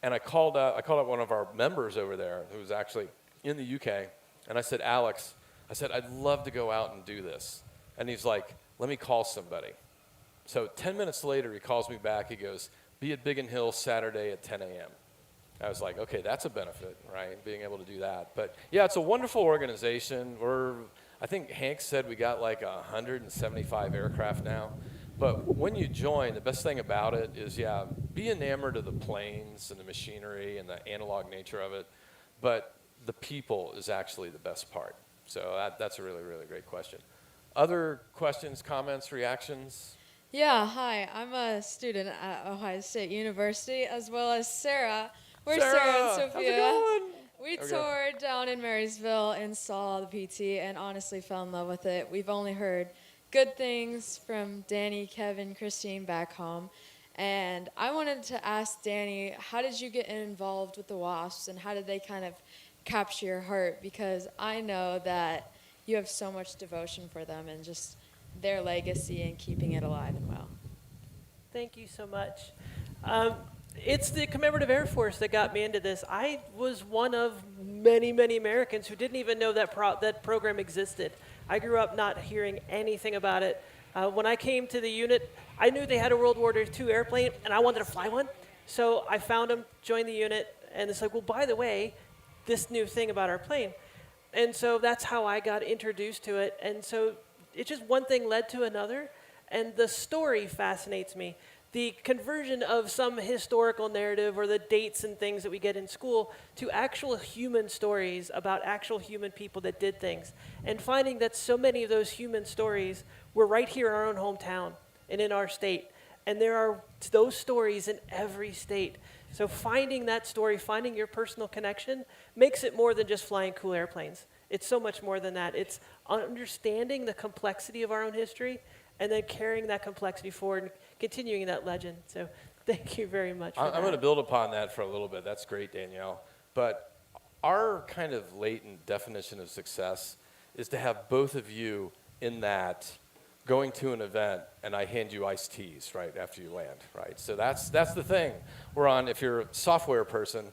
And I called up one of our members over there who was actually in the UK, and I said, Alex, I'd love to go out and do this. And he's like, let me call somebody. So 10 minutes later, he calls me back. He goes, be at Biggin Hill Saturday at 10 a.m. I was like, okay, that's a benefit, right, being able to do that. But, yeah, it's a wonderful organization. I think Hank said we got like 175 aircraft now. But when you join, the best thing about it is, be enamored of the planes and the machinery and the analog nature of it. But the people is actually the best part. So that's a really, really great question. Other questions, comments, reactions? Yeah, hi. I'm a student at Ohio State University, as well as Sarah. We're Sarah and Sophia. How's it going? We toured down in Marysville and saw the PT and honestly fell in love with it. We've only heard good things from Danny, Kevin, Christine back home. And I wanted to ask Danny, how did you get involved with the Wasps and how did they kind of capture your heart? Because I know that you have so much devotion for them and just their legacy and keeping it alive and well. Thank you so much. It's the Commemorative Air Force that got me into this. I was one of many, many Americans who didn't even know that that program existed. I grew up not hearing anything about it. When I came to the unit, I knew they had a World War II airplane, and I wanted to fly one. So I found them, joined the unit, and it's like, well, by the way, this new thing about our plane. And so that's how I got introduced to it. And so it just one thing led to another, and the story fascinates me. The conversion of some historical narrative or the dates and things that we get in school to actual human stories about actual human people that did things. And finding that so many of those human stories were right here in our own hometown and in our state. And there are those stories in every state. So finding that story, finding your personal connection, makes it more than just flying cool airplanes. It's so much more than that. It's understanding the complexity of our own history and then carrying that complexity forward and continuing that legend. So thank you very much for I'm that. going to build upon that for a little bit. That's great, Danielle. But our kind of latent definition of success is to have both of you in that going to an event and I hand you iced teas right after you land, right? So that's the thing. We're on, if you're a software person,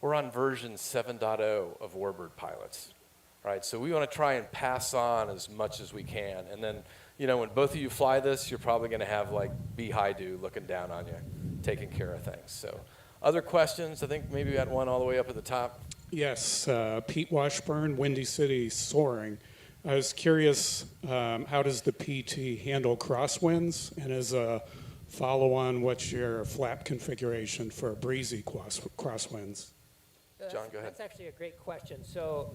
we're on version 7.0 of Warbird pilots, right? So we want to try and pass on as much as we can. And then, you know, when both of you fly this, you're probably going to have like B. Haidu looking down on you, taking care of things. So other questions? I think maybe we had one all the way up at the top. Yes, Pete Washburn, Windy City Soaring. I was curious, how does the PT handle crosswinds? And as a follow-on, what's your flap configuration for breezy crosswinds? John, go ahead. That's actually a great question. So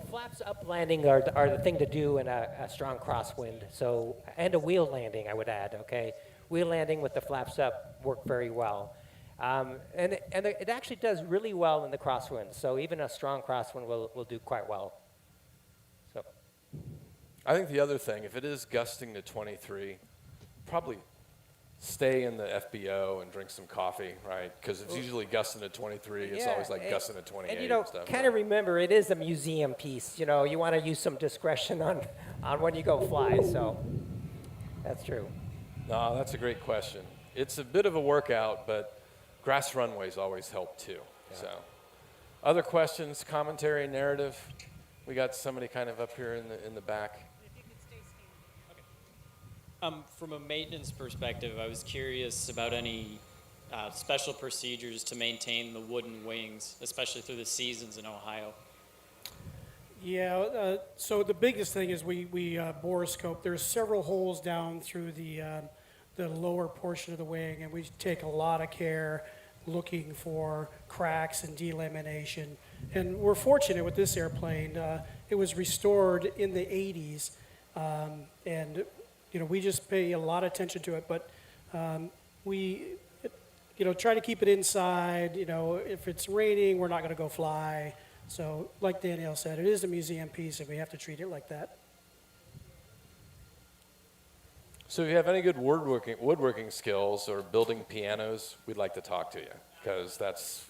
flaps up landing are the thing to do in a strong crosswind. So, and a wheel landing, I would add, okay? Wheel landing with the flaps up work very well. And it actually does really well in the crosswind. So even a strong crosswind will do quite well. So. I think the other thing, if it is gusting to 23, probably stay in the FBO and drink some coffee, right? Because it's usually gusting to 23. It's always like gusting to 28 and you know, stuff. kind of remember, it is a museum piece. You know, you want to use some discretion on when you go fly. So that's true. No, that's a great question. It's a bit of a workout, but grass runways always help too. Yeah. So, other questions, commentary, narrative? We got somebody kind of up here in the back. From a maintenance perspective, I was curious about any special procedures to maintain the wooden wings, especially through the seasons in Ohio. Yeah, so the biggest thing is we borescope. There's several holes down through the lower portion of the wing, and we take a lot of care looking for cracks and delamination. And we're fortunate with this airplane. It was restored in the 80s, and you know, we just pay a lot of attention to it, but we, you know, try to keep it inside. You know, if it's raining, we're not going to go fly. So, like Danielle said, it is a museum piece, and we have to treat it like that. So if you have any good woodworking skills or building pianos, we'd like to talk to you, because that's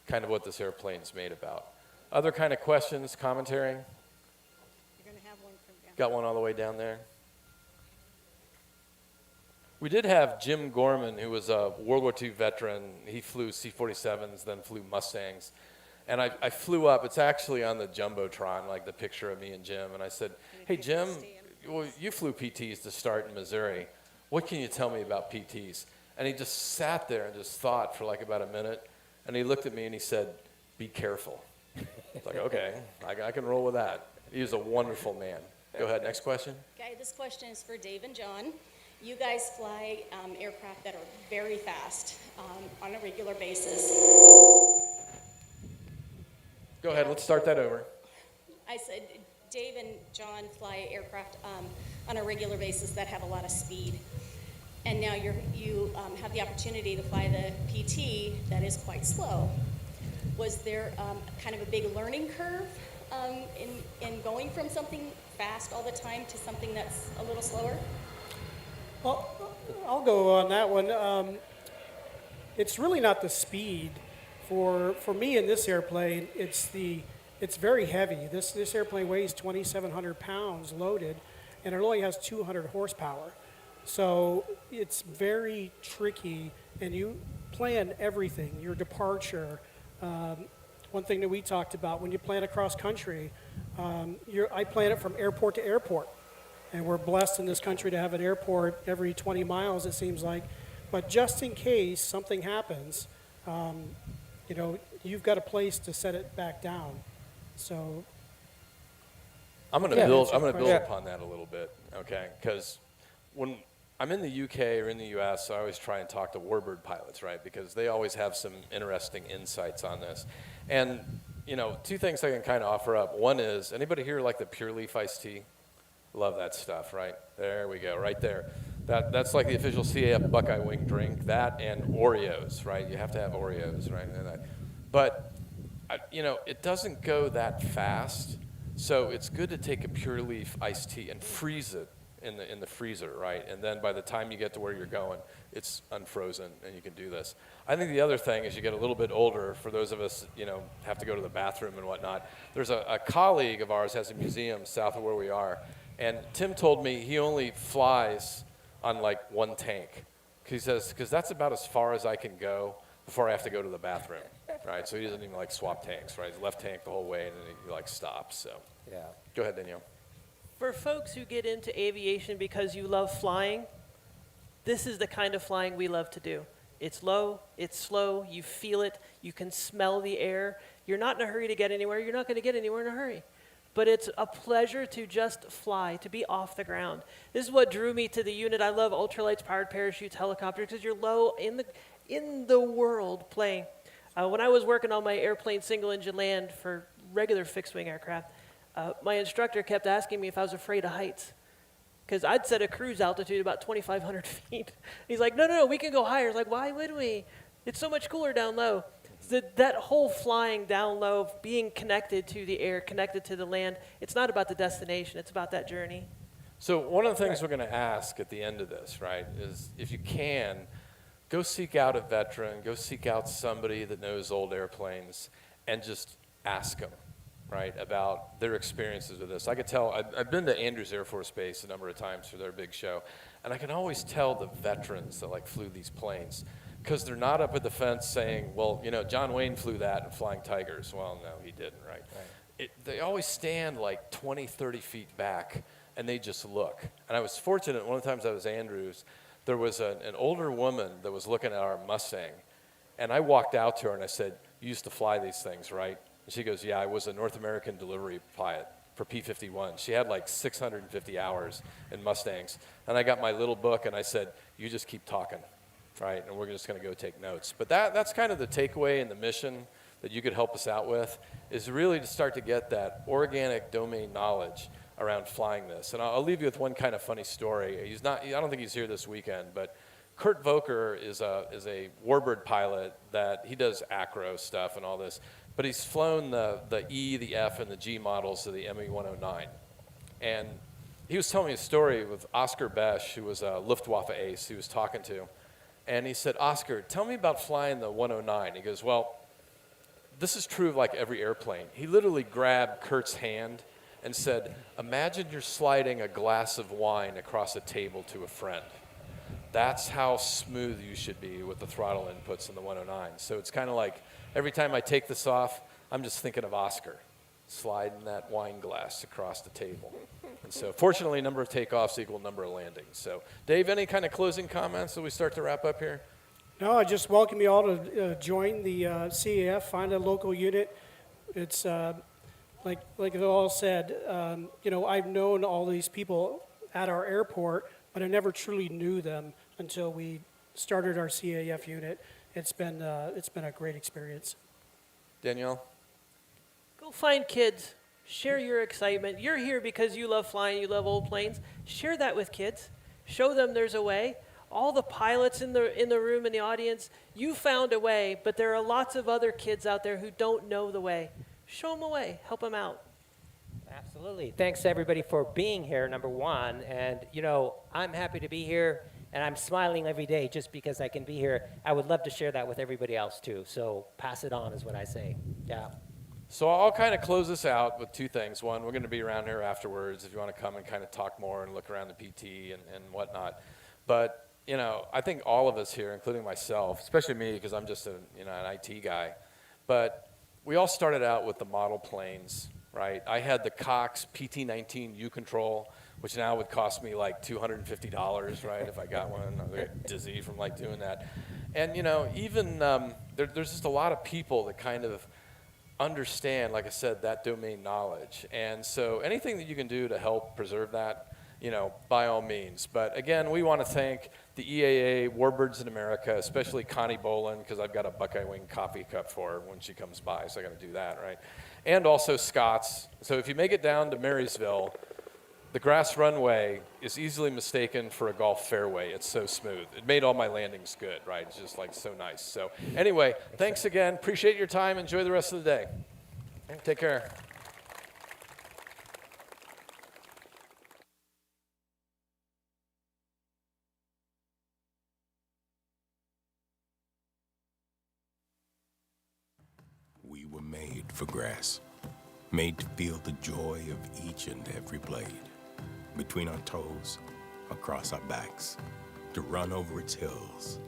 kind of what this airplane's made about. Other kind of questions, commentary? You're going to have one from down. Got one all the way down there. We did have Jim Gorman, who was a World War II veteran. He flew C-47s, then flew Mustangs. And I flew up. It's actually on the Jumbotron, like the picture of me and Jim. And I said, hey, Jim, well, you flew PTs to start in Missouri. What can you tell me about PTs? And he just sat there and just thought for like about a minute. And he looked at me and he said, be careful. It's like, okay, I can roll with that. He was a wonderful man. Go ahead, next question. Okay, this question is for Dave and John. You guys fly aircraft that are very fast on a regular basis. Go ahead, let's start that over. I said Dave and John fly aircraft on a regular basis that have a lot of speed. And now you have the opportunity to fly the PT that is quite slow. Was there kind of a big learning curve in going from something fast all the time to something that's a little slower? Well, I'll go on that one. It's really not the speed. For me in this airplane, it's very heavy. This airplane weighs 2,700 pounds loaded, and it only has 200 horsepower. So it's very tricky, and you plan everything, your departure. One thing that we talked about, when you plan across country, I plan it from airport to airport. And we're blessed in this country to have an airport every 20 miles, it seems like. But just in case something happens, you know, you've got a place to set it back down. So I'm going to build upon that a little bit, okay? Because when I'm in the UK or in the US, I always try and talk to Warbird pilots, right? Because they always have some interesting insights on this. And, you know, two things I can kind of offer up. One is, anybody here like the Pure Leaf iced tea? Love that stuff, right? There we go, right there. That's like the official CAF Buckeye Wing drink. That and Oreos, right? You have to have Oreos, right? But, you know, it doesn't go that fast. So it's good to take a Pure Leaf iced tea and freeze it in the freezer, right? And then by the time you get to where you're going, it's unfrozen and you can do this. I think the other thing is you get a little bit older, for those of us, have to go to the bathroom and whatnot. There's a colleague of ours has a museum south of where we are, and Tim told me he only flies on like one tank. He says, because that's about as far as I can go before I have to go to the bathroom, right? So he doesn't even like swap tanks, right? He's left tank the whole way and then he like stops, so. Yeah. Go ahead, Danielle. For folks who get into aviation because you love flying, this is the kind of flying we love to do. It's low, it's slow, you feel it, you can smell the air. You're not in a hurry to get anywhere, you're not going to get anywhere in a hurry. But it's a pleasure to just fly, to be off the ground. This is what drew me to the unit. I love ultralights, powered parachutes, helicopters, because you're low in the world playing. When I was working on my airplane single-engine land for regular fixed-wing aircraft, my instructor kept asking me if I was afraid of heights, because I'd set a cruise altitude about 2,500 feet. He's like, no, we can go higher. I was like, why would we? It's so much cooler down low. That whole flying down low, being connected to the air, connected to the land, it's not about the destination, it's about that journey. So one of the things we're going to ask at the end of this, right, is if you can, go seek out a veteran, go seek out somebody that knows old airplanes, and just ask them, right, about their experiences with this. I could tell, I've been to Andrews Air Force Base a number of times for their big show, and I can always tell the veterans that like flew these planes, because they're not up at the fence saying, well, John Wayne flew that in Flying Tigers. Well, no, he didn't, right? They always stand like 20, 30 feet back, and they just look. And I was fortunate, one of the times I was Andrews, there was an older woman that was looking at our Mustang, and I walked out to her and I said, you used to fly these things, right? And she goes, yeah, I was a North American delivery pilot for P-51. She had like 650 hours in Mustangs. And I got my little book and I said, you just keep talking, right? And we're just going to go take notes. But that's kind of the takeaway and the mission that you could help us out with, is really to start to get that organic domain knowledge around flying this. And I'll leave you with one kind of funny story. I don't think he's here this weekend, but Kurt Volker is a Warbird pilot that he does acro stuff and all this, but he's flown the E, the F, and the G models of the ME-109. And he was telling me a story with Oscar Besch, who was a Luftwaffe ace he was talking to. And he said, Oscar, tell me about flying the 109. He goes, well, this is true of like every airplane. He literally grabbed Kurt's hand and said, imagine you're sliding a glass of wine across a table to a friend. That's how smooth you should be with the throttle inputs in the 109. So it's kind of like every time I take this off, I'm just thinking of Oscar sliding that wine glass across the table. And so fortunately, number of takeoffs equal number of landings. So Dave, any kind of closing comments as we start to wrap up here? No, I just welcome you all to join the CAF, find a local unit. It's like they all said, I've known all these people at our airport, but I never truly knew them until we started our CAF unit. It's been a great experience. Danielle? Go find kids. Share your excitement. You're here because you love flying, you love old planes. Share that with kids. Show them there's a way. All the pilots in the room, in the audience, you found a way, but there are lots of other kids out there who don't know the way. Show them a way. Help them out. Absolutely. Thanks, everybody, for being here, number one. And, I'm happy to be here, and I'm smiling every day just because I can be here. I would love to share that with everybody else, too. So pass it on is what I say. Yeah. So I'll kind of close this out with two things. One, we're going to be around here afterwards if you want to come and kind of talk more and look around the PT and whatnot. But, I think all of us here, including myself, especially me because I'm just an IT guy, but we all started out with the model planes, right? I had the Cox PT-19 U-Control, which now would cost me like $250, right, if I got one. I was like dizzy from like doing that. And, even there's just a lot of people that kind of understand, like I said, that domain knowledge. And so anything that you can do to help preserve that, by all means. But again, we want to thank the EAA, Warbirds of America, especially Connie Bolin, because I've got a Buckeye Wing coffee cup for her when she comes by, so I got to do that, right? And also Scott's. So if you make it down to Marysville, the grass runway is easily mistaken for a golf fairway. It's so smooth. It made all my landings good, right? It's just like so nice. So anyway, thanks again. Appreciate your time. Enjoy the rest of the day. Take care. were made for grass, made to feel the joy of each and every blade. Between our toes, across our backs, to run over its hills,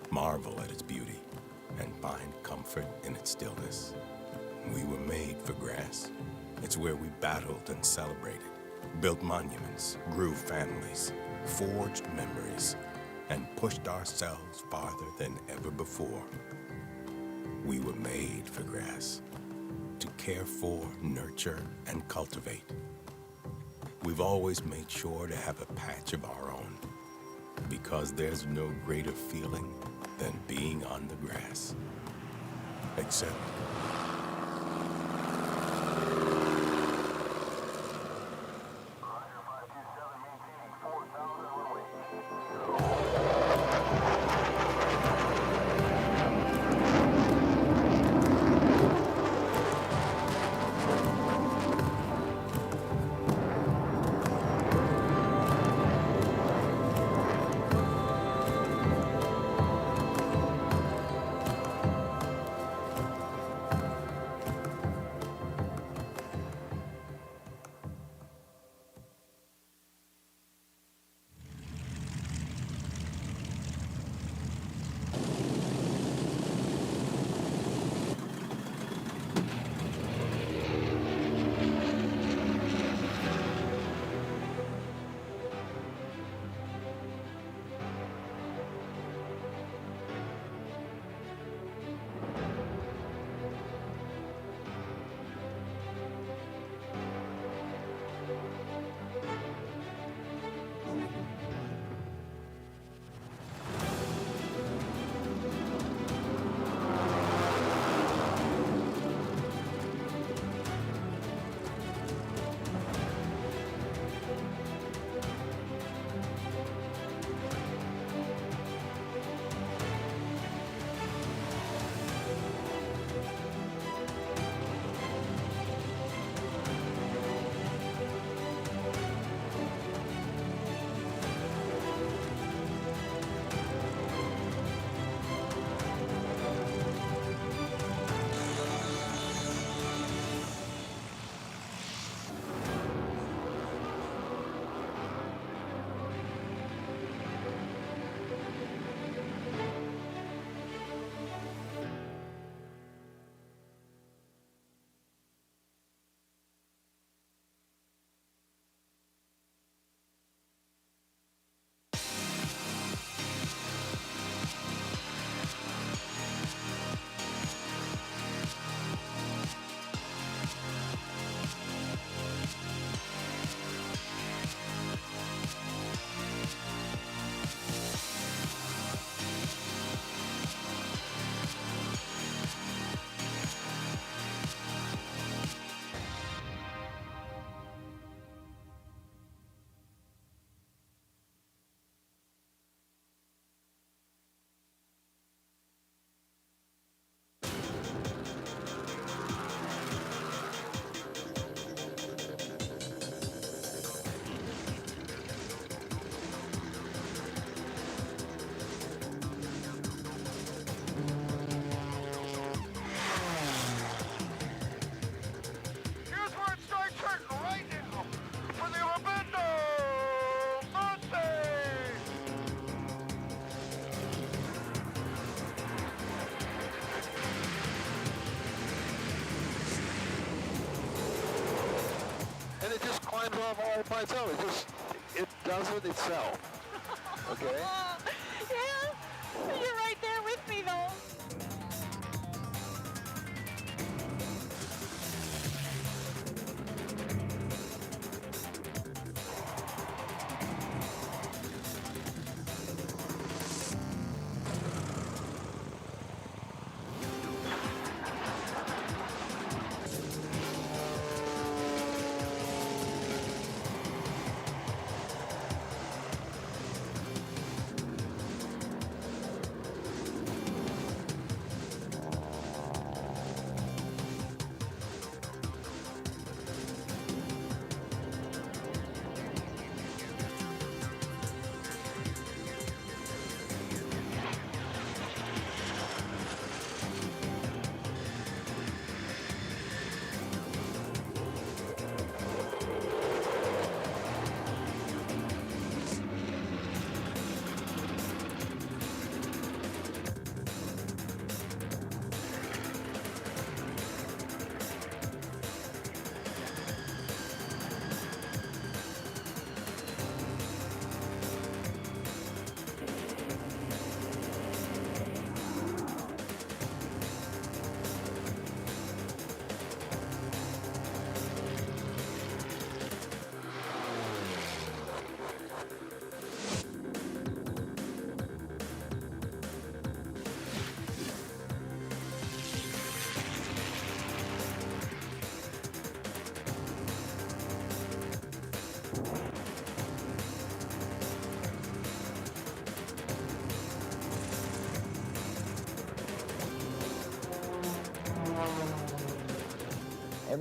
marvel at its beauty, and find comfort in its stillness. We were made for grass. It's where we battled and celebrated, built monuments, grew families, forged memories, and pushed ourselves farther than ever before. We were made for grass, to care for, nurture, and cultivate. We've always made sure to have a patch of our own, because there's no greater feeling than being on the grass. Except off all by itself. It does it itself. Okay? Yeah, you're right there with me though.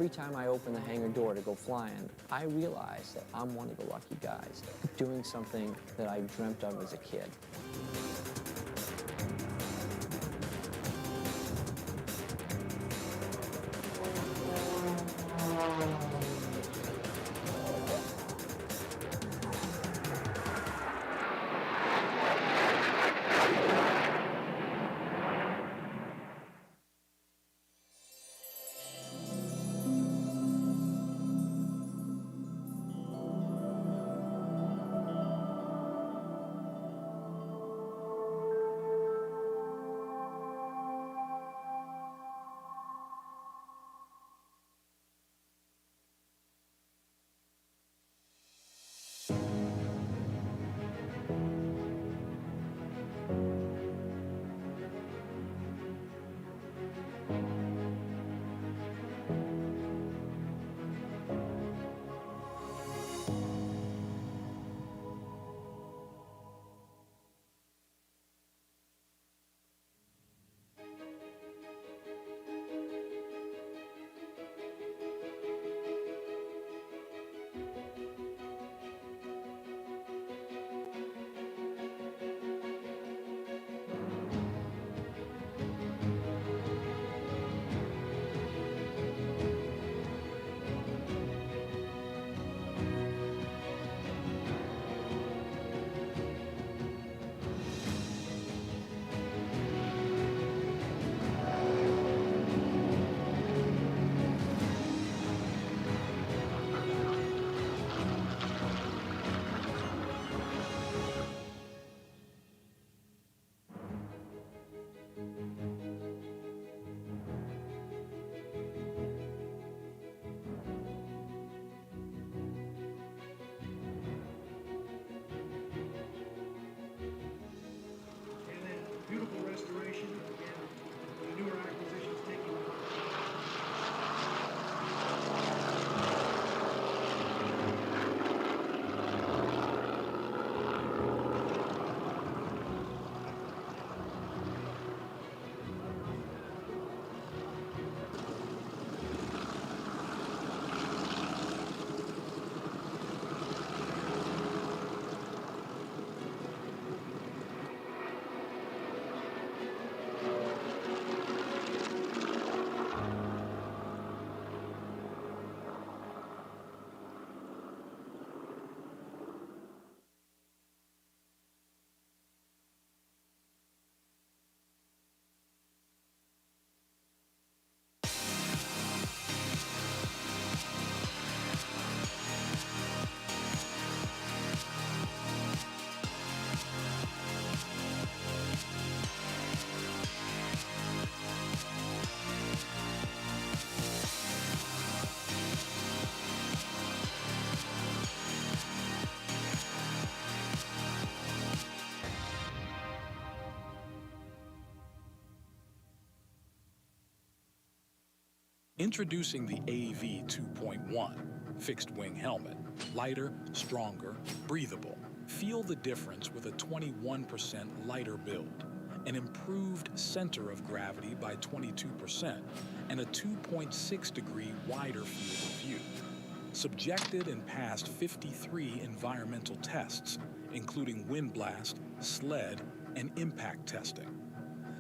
every time I open the hangar door to go flying, I realize that I'm one of the lucky guys doing something that I dreamt of as a kid. Beautiful restoration, again, the newer acquisitions taking Introducing the AV 2.1 fixed wing helmet. Lighter, stronger, breathable. Feel the difference with a 21% lighter build, an improved center of gravity by 22%, and a 2.6 degree wider field of view. Subjected and passed 53 environmental tests, including wind blast, sled, and impact testing.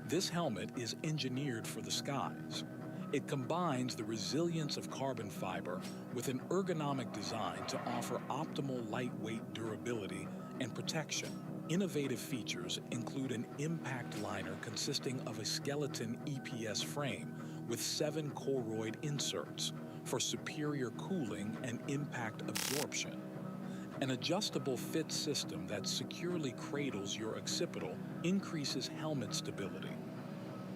This helmet is engineered for the skies. It combines the resilience of carbon fiber with an ergonomic design to offer optimal lightweight durability and protection. Innovative features include an impact liner consisting of a skeleton EPS frame with 7 Koroyd inserts for superior cooling and impact absorption. An adjustable fit system that securely cradles your occipital increases helmet stability.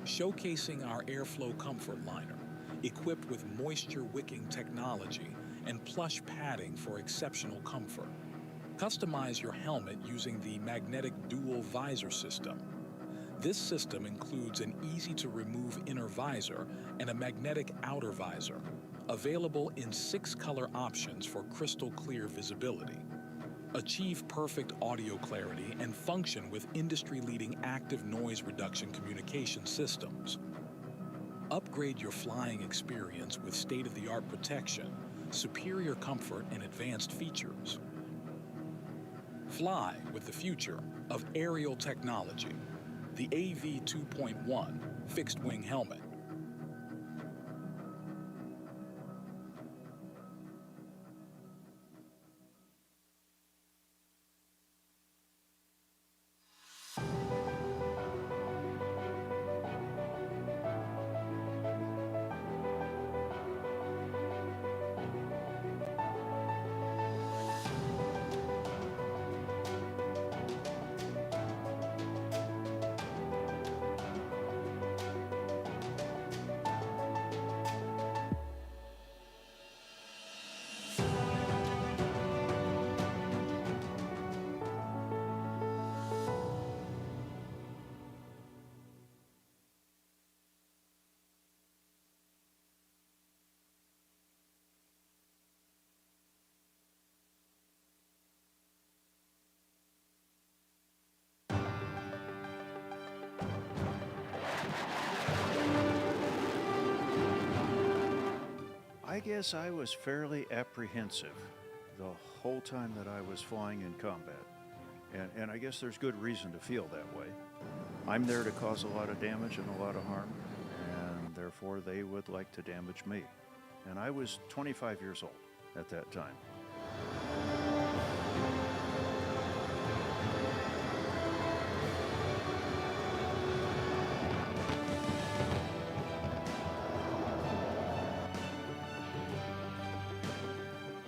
Showcasing our airflow comfort liner, equipped with moisture-wicking technology and plush padding for exceptional comfort. Customize your helmet using the magnetic dual visor system. This system includes an easy-to-remove inner visor and a magnetic outer visor, available in 6 color options for crystal clear visibility. Achieve perfect audio clarity and function with industry-leading active noise reduction communication systems. Upgrade your flying experience with state-of-the-art protection, superior comfort, and advanced features. Fly with the future of aerial technology. The AV 2.1 fixed-wing helmet. I guess I was fairly apprehensive the whole time that I was flying in combat. And I guess there's good reason to feel that way. I'm there to cause a lot of damage and a lot of harm, and therefore they would like to damage me. And I was 25 years old at that time.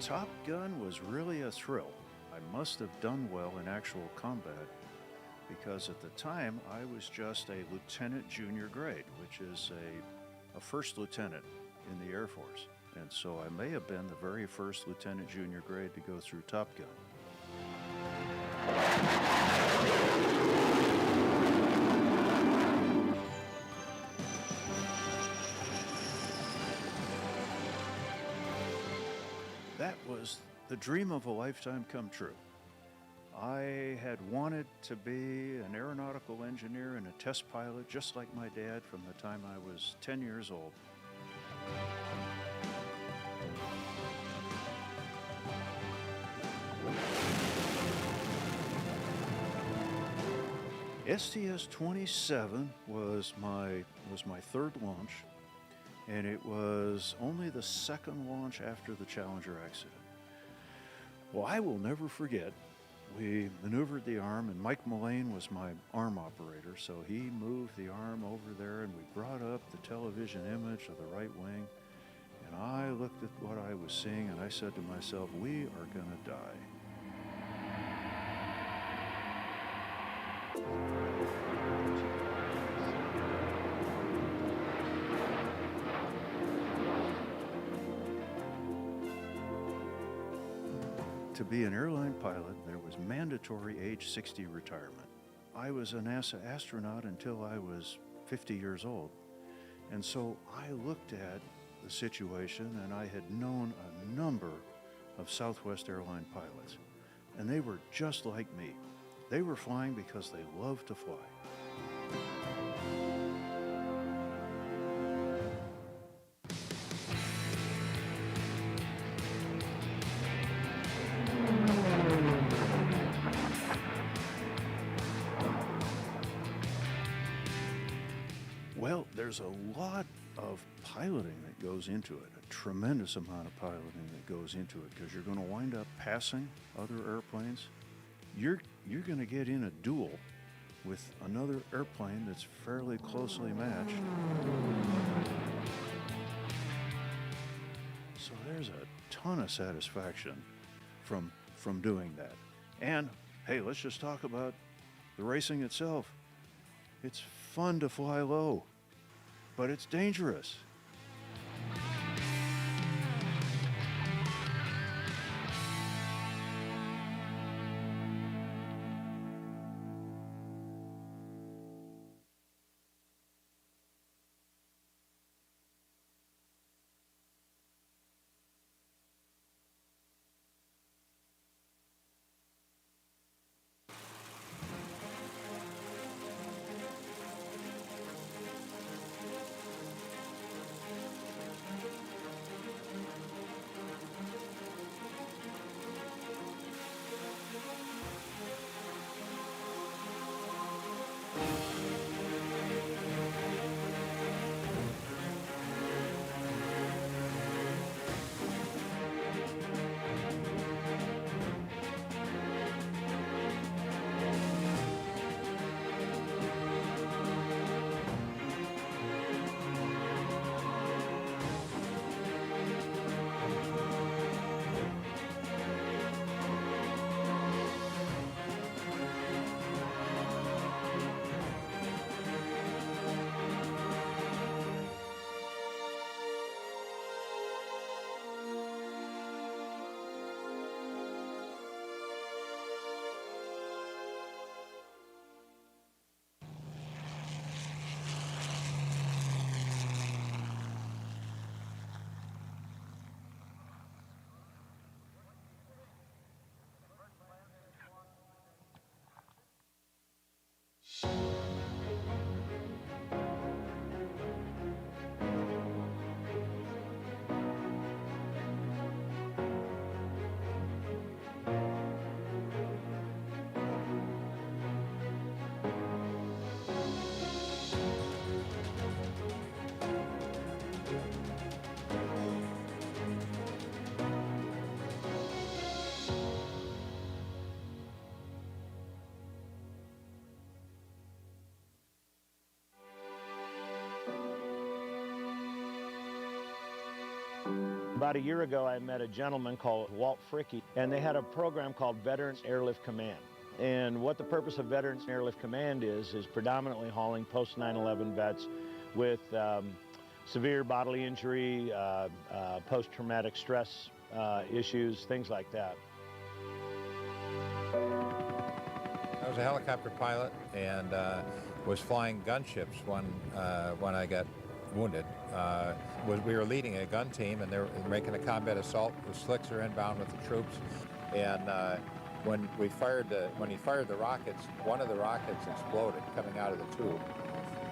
Top Gun was really a thrill. I must have done well in actual combat because at the time I was just a lieutenant junior grade, which is a first lieutenant in the Air Force. And so I may have been the very first lieutenant junior grade to go through Top Gun. That was the dream of a lifetime come true. I had wanted to be an aeronautical engineer and a test pilot just like my dad from the time I was 10 years old. STS-27 was my third launch, and it was only the second launch after the Challenger accident. Well, I will never forget, we maneuvered the arm, and Mike Mullane was my arm operator, so he moved the arm over there, and we brought up the television image of the right wing, and I looked at what I was seeing, and I said to myself, we are going to die. To be an airline pilot, there was mandatory age 60 retirement. I was a NASA astronaut until I was 50 years old. And so I looked at the situation, and I had known a number of Southwest airline pilots. And they were just like me. They were flying because they loved to fly. Well, there's a lot of piloting that goes into it, a tremendous amount of piloting that goes into it, because you're going to wind up passing other airplanes. You're going to get in a duel with another airplane that's fairly closely matched. So there's a ton of satisfaction from doing that. And hey, let's just talk about the racing itself. It's fun to fly low, but it's dangerous. About a year ago, I met a gentleman called Walt Fricke, and they had a program called Veterans Airlift Command. And what the purpose of Veterans Airlift Command is predominantly hauling post 9/11 vets with severe bodily injury, post-traumatic stress issues, things like that. I was a helicopter pilot and was flying gunships when I got wounded. We were leading a gun team, and they were making a combat assault. The slicks are inbound with the troops, and when he fired the rockets, one of the rockets exploded coming out of the tube,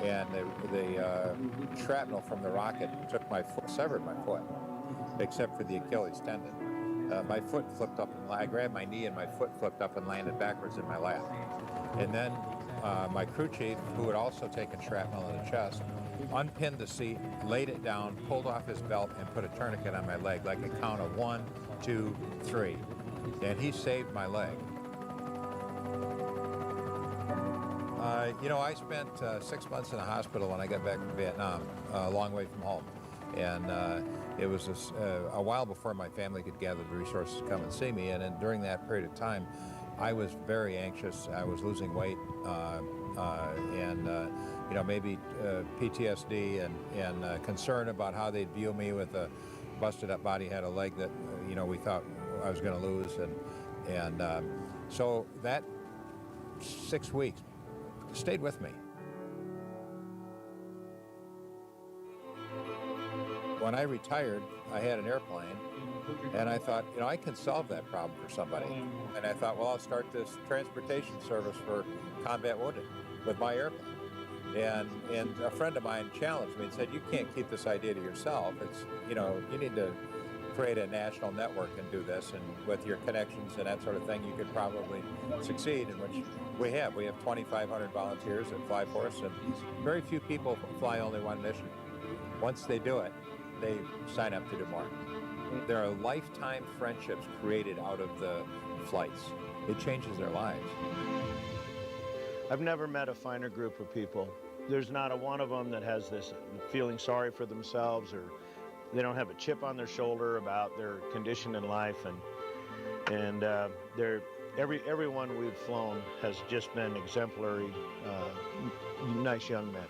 and the shrapnel from the rocket took my foot, severed my foot, except for the Achilles tendon. My foot flipped up, and I grabbed my knee, and my foot flipped up and landed backwards in my lap. And then my crew chief, who had also taken shrapnel in the chest, unpinned the seat, laid it down, pulled off his belt, and put a tourniquet on my leg, like a count of 1, 2, 3. And he saved my leg. I spent 6 months in a hospital when I got back from Vietnam, a long way from home. And it was a while before my family could gather the resources to come and see me. And then during that period of time, I was very anxious. I was losing weight, and maybe PTSD and concern about how they'd view me with a busted up body, had a leg that we thought I was going to lose, and so that 6 weeks stayed with me. When I retired, I had an airplane, and I thought, I can solve that problem for somebody. And I thought, well, I'll start this transportation service for combat wounded with my airplane. And a friend of mine challenged me and said, you can't keep this idea to yourself. It's, you need to create a national network and do this, and with your connections and that sort of thing, you could probably succeed, in which we have. We have 2,500 volunteers that fly for us, and very few people fly only one mission. Once they do it, they sign up to do more. There are lifetime friendships created out of the flights. It changes their lives. I've never met a finer group of people. There's not a one of them that has this feeling sorry for themselves, or they don't have a chip on their shoulder about their condition in life, and everyone we've flown has just been exemplary, nice young men.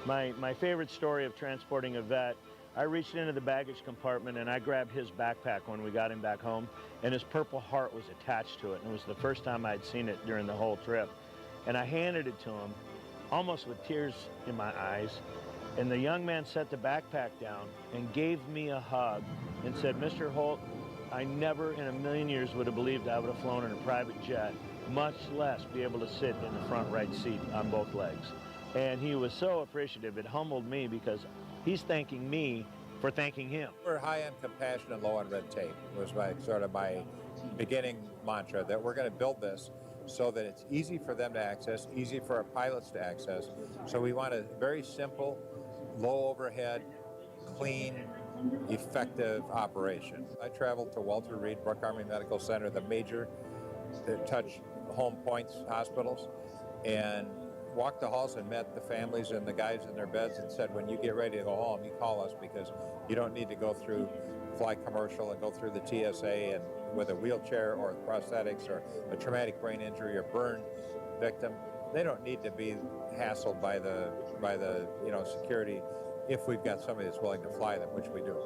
My favorite story of transporting a vet, I reached into the baggage compartment and I grabbed his backpack when we got him back home, and his Purple Heart was attached to it, and it was the first time I'd seen it during the whole trip. And I handed it to him, almost with tears in my eyes, and the young man set the backpack down and gave me a hug and said, Mr. Holt, I never in a million years would have believed I would have flown in a private jet, much less be able to sit in the front right seat on both legs. And he was so appreciative. It humbled me because he's thanking me for thanking him. We're high on compassion and low on red tape was my beginning mantra, that we're going to build this so that it's easy for them to access, easy for our pilots to access. So we want a very simple, low overhead, clean, effective operation. I traveled to Walter Reed Brooke Army Medical Center, the major touch home points hospitals, and walked the halls and met the families and the guys in their beds and said, when you get ready to go home, you call us, because you don't need to go through fly commercial and go through the TSA and with a wheelchair or prosthetics or a traumatic brain injury or burn victim. They don't need to be hassled by the security if we've got somebody that's willing to fly them, which we do.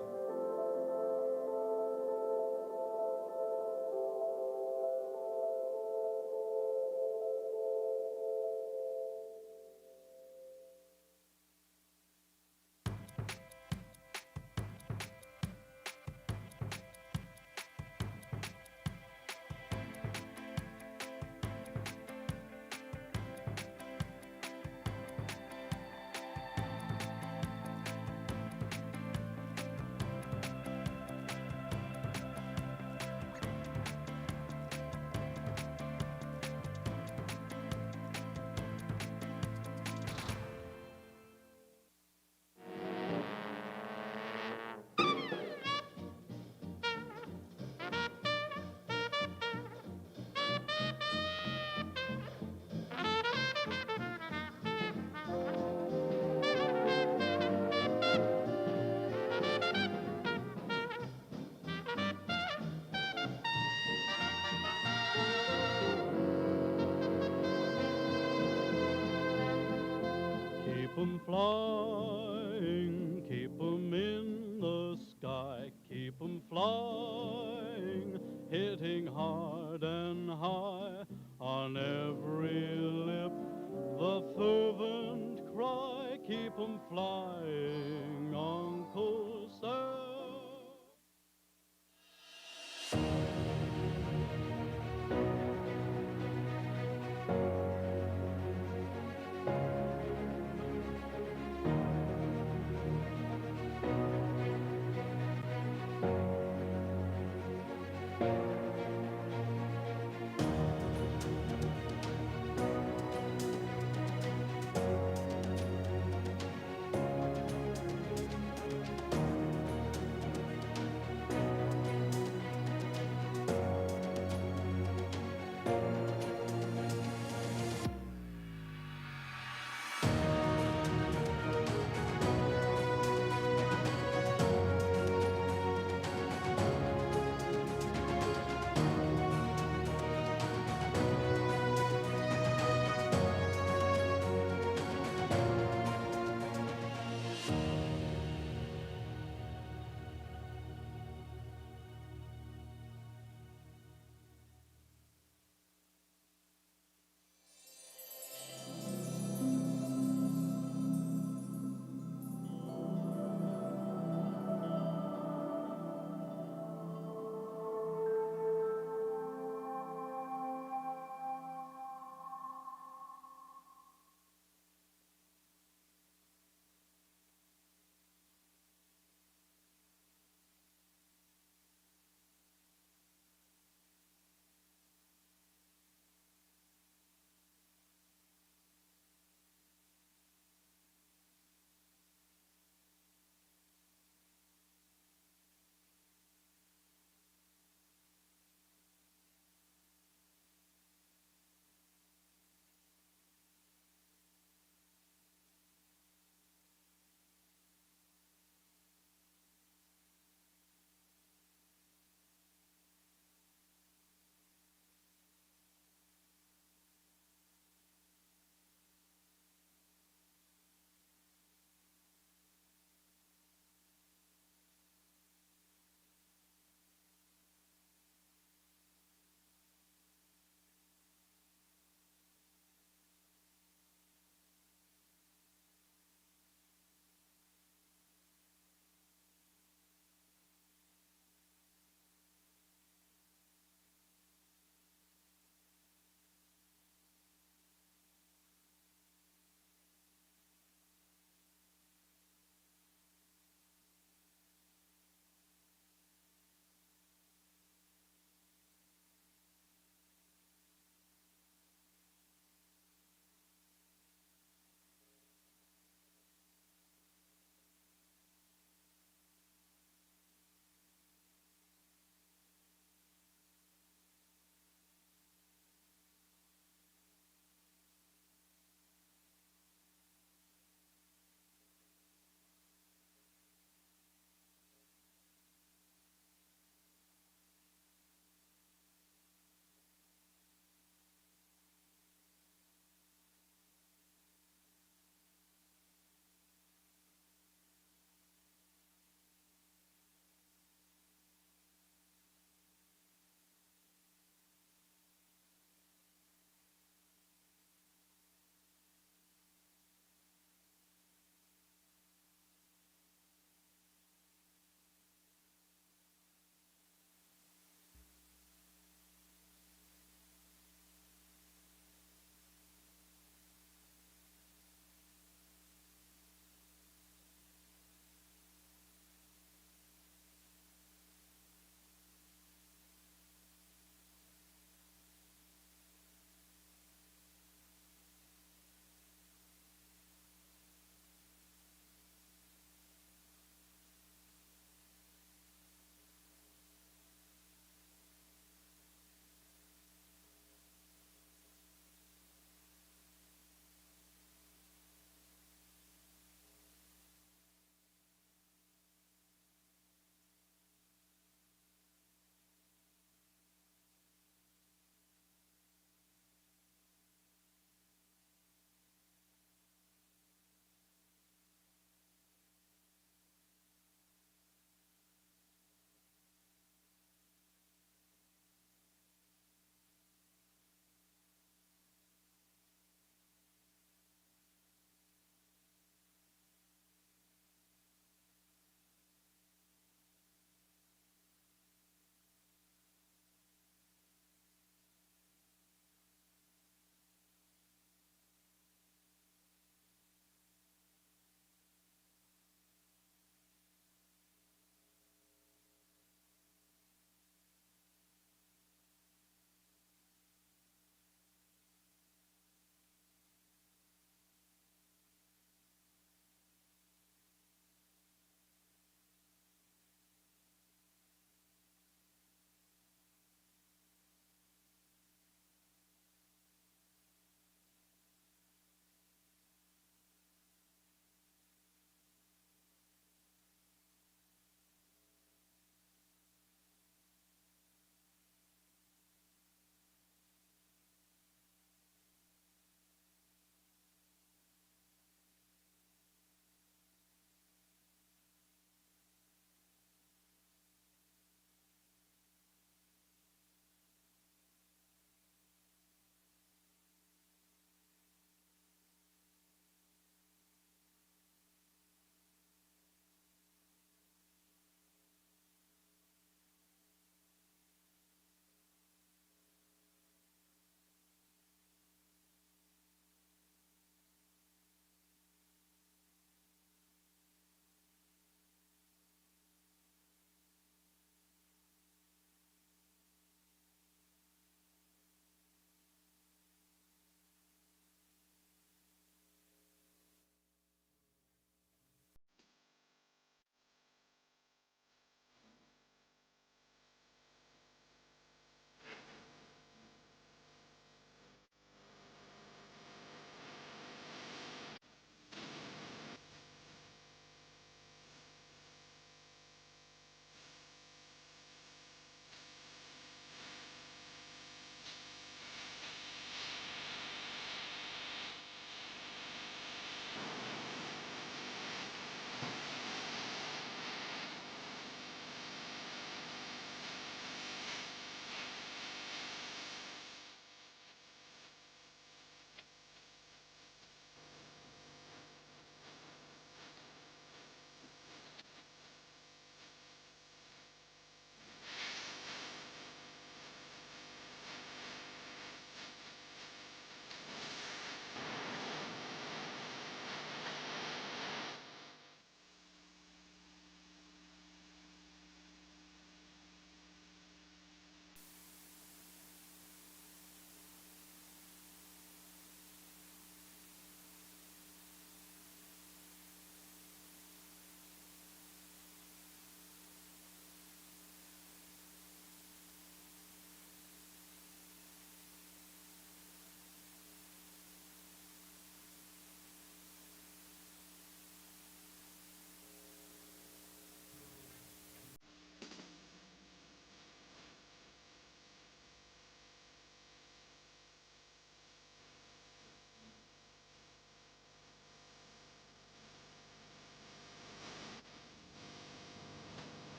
flying, keep 'em in the sky, keep 'em flying, hitting hard and high on every lip, the fervent cry, keep 'em flying.